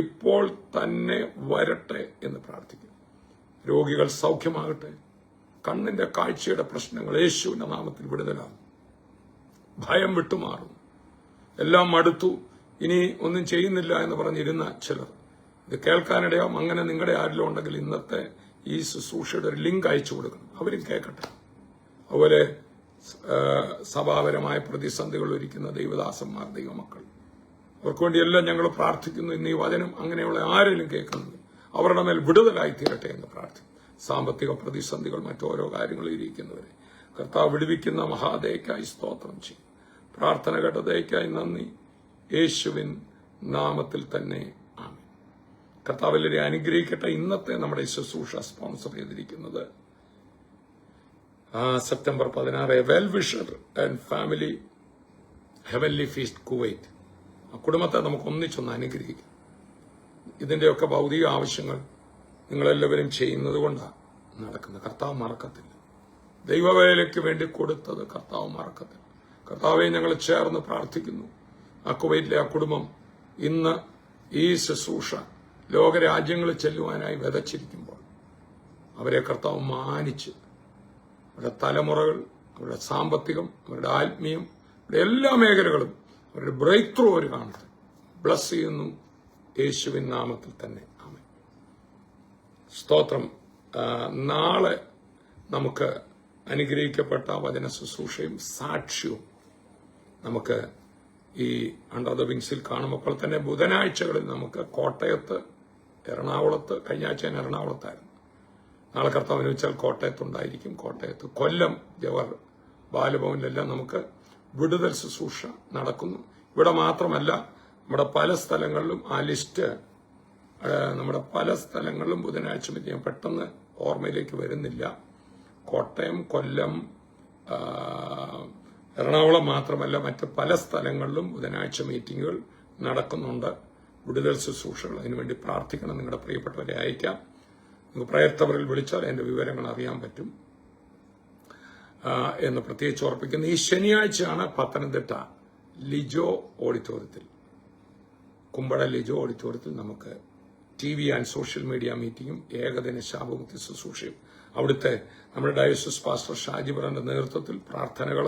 ഇപ്പോൾ തന്നെ വരട്ടെ എന്ന് പ്രാർത്ഥിക്കും. രോഗികൾ സൗഖ്യമാകട്ടെ. കണ്ണിന്റെ കാഴ്ചയുടെ പ്രശ്നങ്ങൾ യേശുവിന്റെ നാമത്തിൽ വിടുതലാകും. ഭയം വിട്ടുമാറും. എല്ലാം മടുത്തു, ഇനി ഒന്നും ചെയ്യുന്നില്ല എന്ന് പറഞ്ഞിരുന്ന ചിലർ ഇത് കേൾക്കാനിടയാവും. അങ്ങനെ നിങ്ങളുടെ ആരിലും ഉണ്ടെങ്കിൽ ഇന്നത്തെ ഈ ശുശ്രൂഷയുടെ ഒരു ലിങ്ക് അയച്ചു കൊടുക്കണം. അവരും കേൾക്കട്ടെ. അതുപോലെ സഭാപരമായ പ്രതിസന്ധികൾ ഒരുക്കുന്ന ദൈവദാസന്മാർ, ദൈവമക്കൾ, അവർക്ക് വേണ്ടിയെല്ലാം ഞങ്ങൾ പ്രാർത്ഥിക്കുന്നു. ഇന്ന് ഈ വചനം അങ്ങനെയുള്ള ആരെങ്കിലും കേൾക്കുന്നത് അവരുടെ മേൽ വിടുതലായി തീരട്ടെ എന്ന് പ്രാർത്ഥിക്കും. സാമ്പത്തിക പ്രതിസന്ധികൾ, മറ്റോരോ കാര്യങ്ങളിൽ ഇരിക്കുന്നവരെ കർത്താവ് വിടുവിക്കുന്ന മഹാദയക്കായി സ്തോത്രം ചെയ്യും. പ്രാർത്ഥന കേട്ട ദയക്കായി നന്ദി. യേശുവിൻ നാമത്തിൽ തന്നെ ആമേൻ. കർത്താവ് എല്ലാവരെയും അനുഗ്രഹിക്കട്ടെ. ഇന്നത്തെ നമ്മുടെ ശുശ്രൂഷ സ്പോൺസർ ചെയ്തിരിക്കുന്നത് September 16 well wisher and family heavenly feast Kuwait. ആ കുടുംബത്തെ നമുക്ക് ഒന്നിച്ചൊന്ന് അനുഗ്രഹിക്കാം. ഇതിന്റെയൊക്കെ ഭൗതിക ആവശ്യങ്ങൾ നിങ്ങളെല്ലാവരും ചെയ്യുന്നത് കൊണ്ടാണ് നടക്കുന്നത്. കർത്താവ് മറക്കത്തില്ല. ദൈവവേലയ്ക്ക് വേണ്ടി കൊടുത്തത് കർത്താവ് മറക്കത്തില്ല. കർത്താവെ ഞങ്ങൾ ചേർന്ന് പ്രാർത്ഥിക്കുന്നു. ആ കുവൈറ്റിലെ ആ കുടുംബം ഇന്ന് ഈ ശുശ്രൂഷ ലോകരാജ്യങ്ങളിൽ ചെല്ലുവാനായി വിതച്ചിരിക്കുമ്പോൾ അവരെ കർത്താവ് മാനിച്ച് അവരുടെ തലമുറകൾ, അവരുടെ സാമ്പത്തികം, അവരുടെ ആത്മീയം, അവരുടെ എല്ലാ മേഖലകളും അവരുടെ ബ്രേക്ക് ത്രൂ അവർ കാണട്ടെ. ബ്ലസ് ചെയ്യുന്നു യേശുവിൻ നാമത്തിൽ തന്നെ. ആമേൻ. സ്തോത്രം. നാളെ നമുക്ക് അനുഗ്രഹിക്കപ്പെട്ട വചന ശുശ്രൂഷയും സാക്ഷ്യവും നമുക്ക് ഈ അണ്ടർ ദ വിങ്സിൽ കാണും. അപ്പോൾ തന്നെ ബുധനാഴ്ചകളിൽ നമുക്ക് കോട്ടയത്ത്, എറണാകുളത്ത്, കഴിഞ്ഞ ആഴ്ച ഞാൻ എറണാകുളത്തായിരുന്നു. നാളെ കർത്താവിന് വെച്ചാൽ കോട്ടയത്തുണ്ടായിരിക്കും. കോട്ടയത്ത്, കൊല്ലം ജവഹർ ബാലഭവനിലെല്ലാം നമുക്ക് വിടുതൽ ശുശ്രൂഷ നടക്കുന്നു. ഇവിടെ മാത്രമല്ല, നമ്മുടെ പല സ്ഥലങ്ങളിലും ആ ലിസ്റ്റ് നമ്മുടെ പല സ്ഥലങ്ങളിലും ബുധനാഴ്ച ഞാൻ പെട്ടെന്ന് ഓർമ്മയിലേക്ക് വരുന്നില്ല. കോട്ടയം, കൊല്ലം, എറണാകുളം മാത്രമല്ല മറ്റ് പല സ്ഥലങ്ങളിലും ബുധനാഴ്ച മീറ്റിംഗുകൾ നടക്കുന്നുണ്ട്. വിടുതൽ ശുശ്രൂഷകൾ. അതിനുവേണ്ടി പ്രാർത്ഥിക്കണം. നിങ്ങളുടെ പ്രിയപ്പെട്ടവരെ അയക്കാം. നിങ്ങൾക്ക് പ്രയർത്തവരിൽ വിളിച്ചാൽ എന്റെ വിവരങ്ങൾ അറിയാൻ പറ്റും എന്ന് പ്രത്യേകിച്ച് ഓർപ്പിക്കുന്നു. ഈ ശനിയാഴ്ചയാണ് പത്തനംതിട്ട ലിജോ ഓഡിറ്റോറിയത്തിൽ, കുമ്പഴ ലിജോ ഓഡിറ്റോറിയത്തിൽ നമുക്ക് TV ആൻഡ് സോഷ്യൽ മീഡിയ മീറ്റിംഗും ഏകദിന ശാപമുക്തി ശുശ്രൂഷയും. അവിടുത്തെ നമ്മുടെ ഡയോസിസ് പാസ്റ്റർ ഷാജിബറിന്റെ നേതൃത്വത്തിൽ പ്രാർത്ഥനകൾ,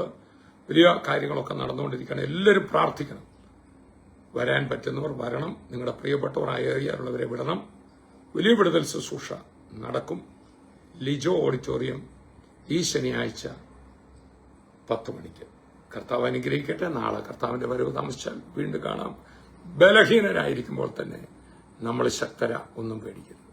വലിയ കാര്യങ്ങളൊക്കെ നടന്നുകൊണ്ടിരിക്കുകയാണ്. എല്ലാവരും പ്രാർത്ഥിക്കണം. വരാൻ പറ്റുന്നവർ വരണം. നിങ്ങളുടെ പ്രിയപ്പെട്ടവർ ഏറിയാറുള്ളവരെ വിടണം. വലിയ വിടുതൽ ശുശ്രൂഷ നടക്കും. ലിജോ ഓഡിറ്റോറിയം ഈ ശനിയാഴ്ച 10 മണിക്ക്. കർത്താവ് അനുഗ്രഹിക്കട്ടെ. നാളെ കർത്താവിന്റെ വരവ് താമസിച്ചാൽ വീണ്ടും കാണാം. ബലഹീനരായിരിക്കുമ്പോൾ തന്നെ നമ്മൾ ശക്തര, ഒന്നും പേടിക്കരുത്.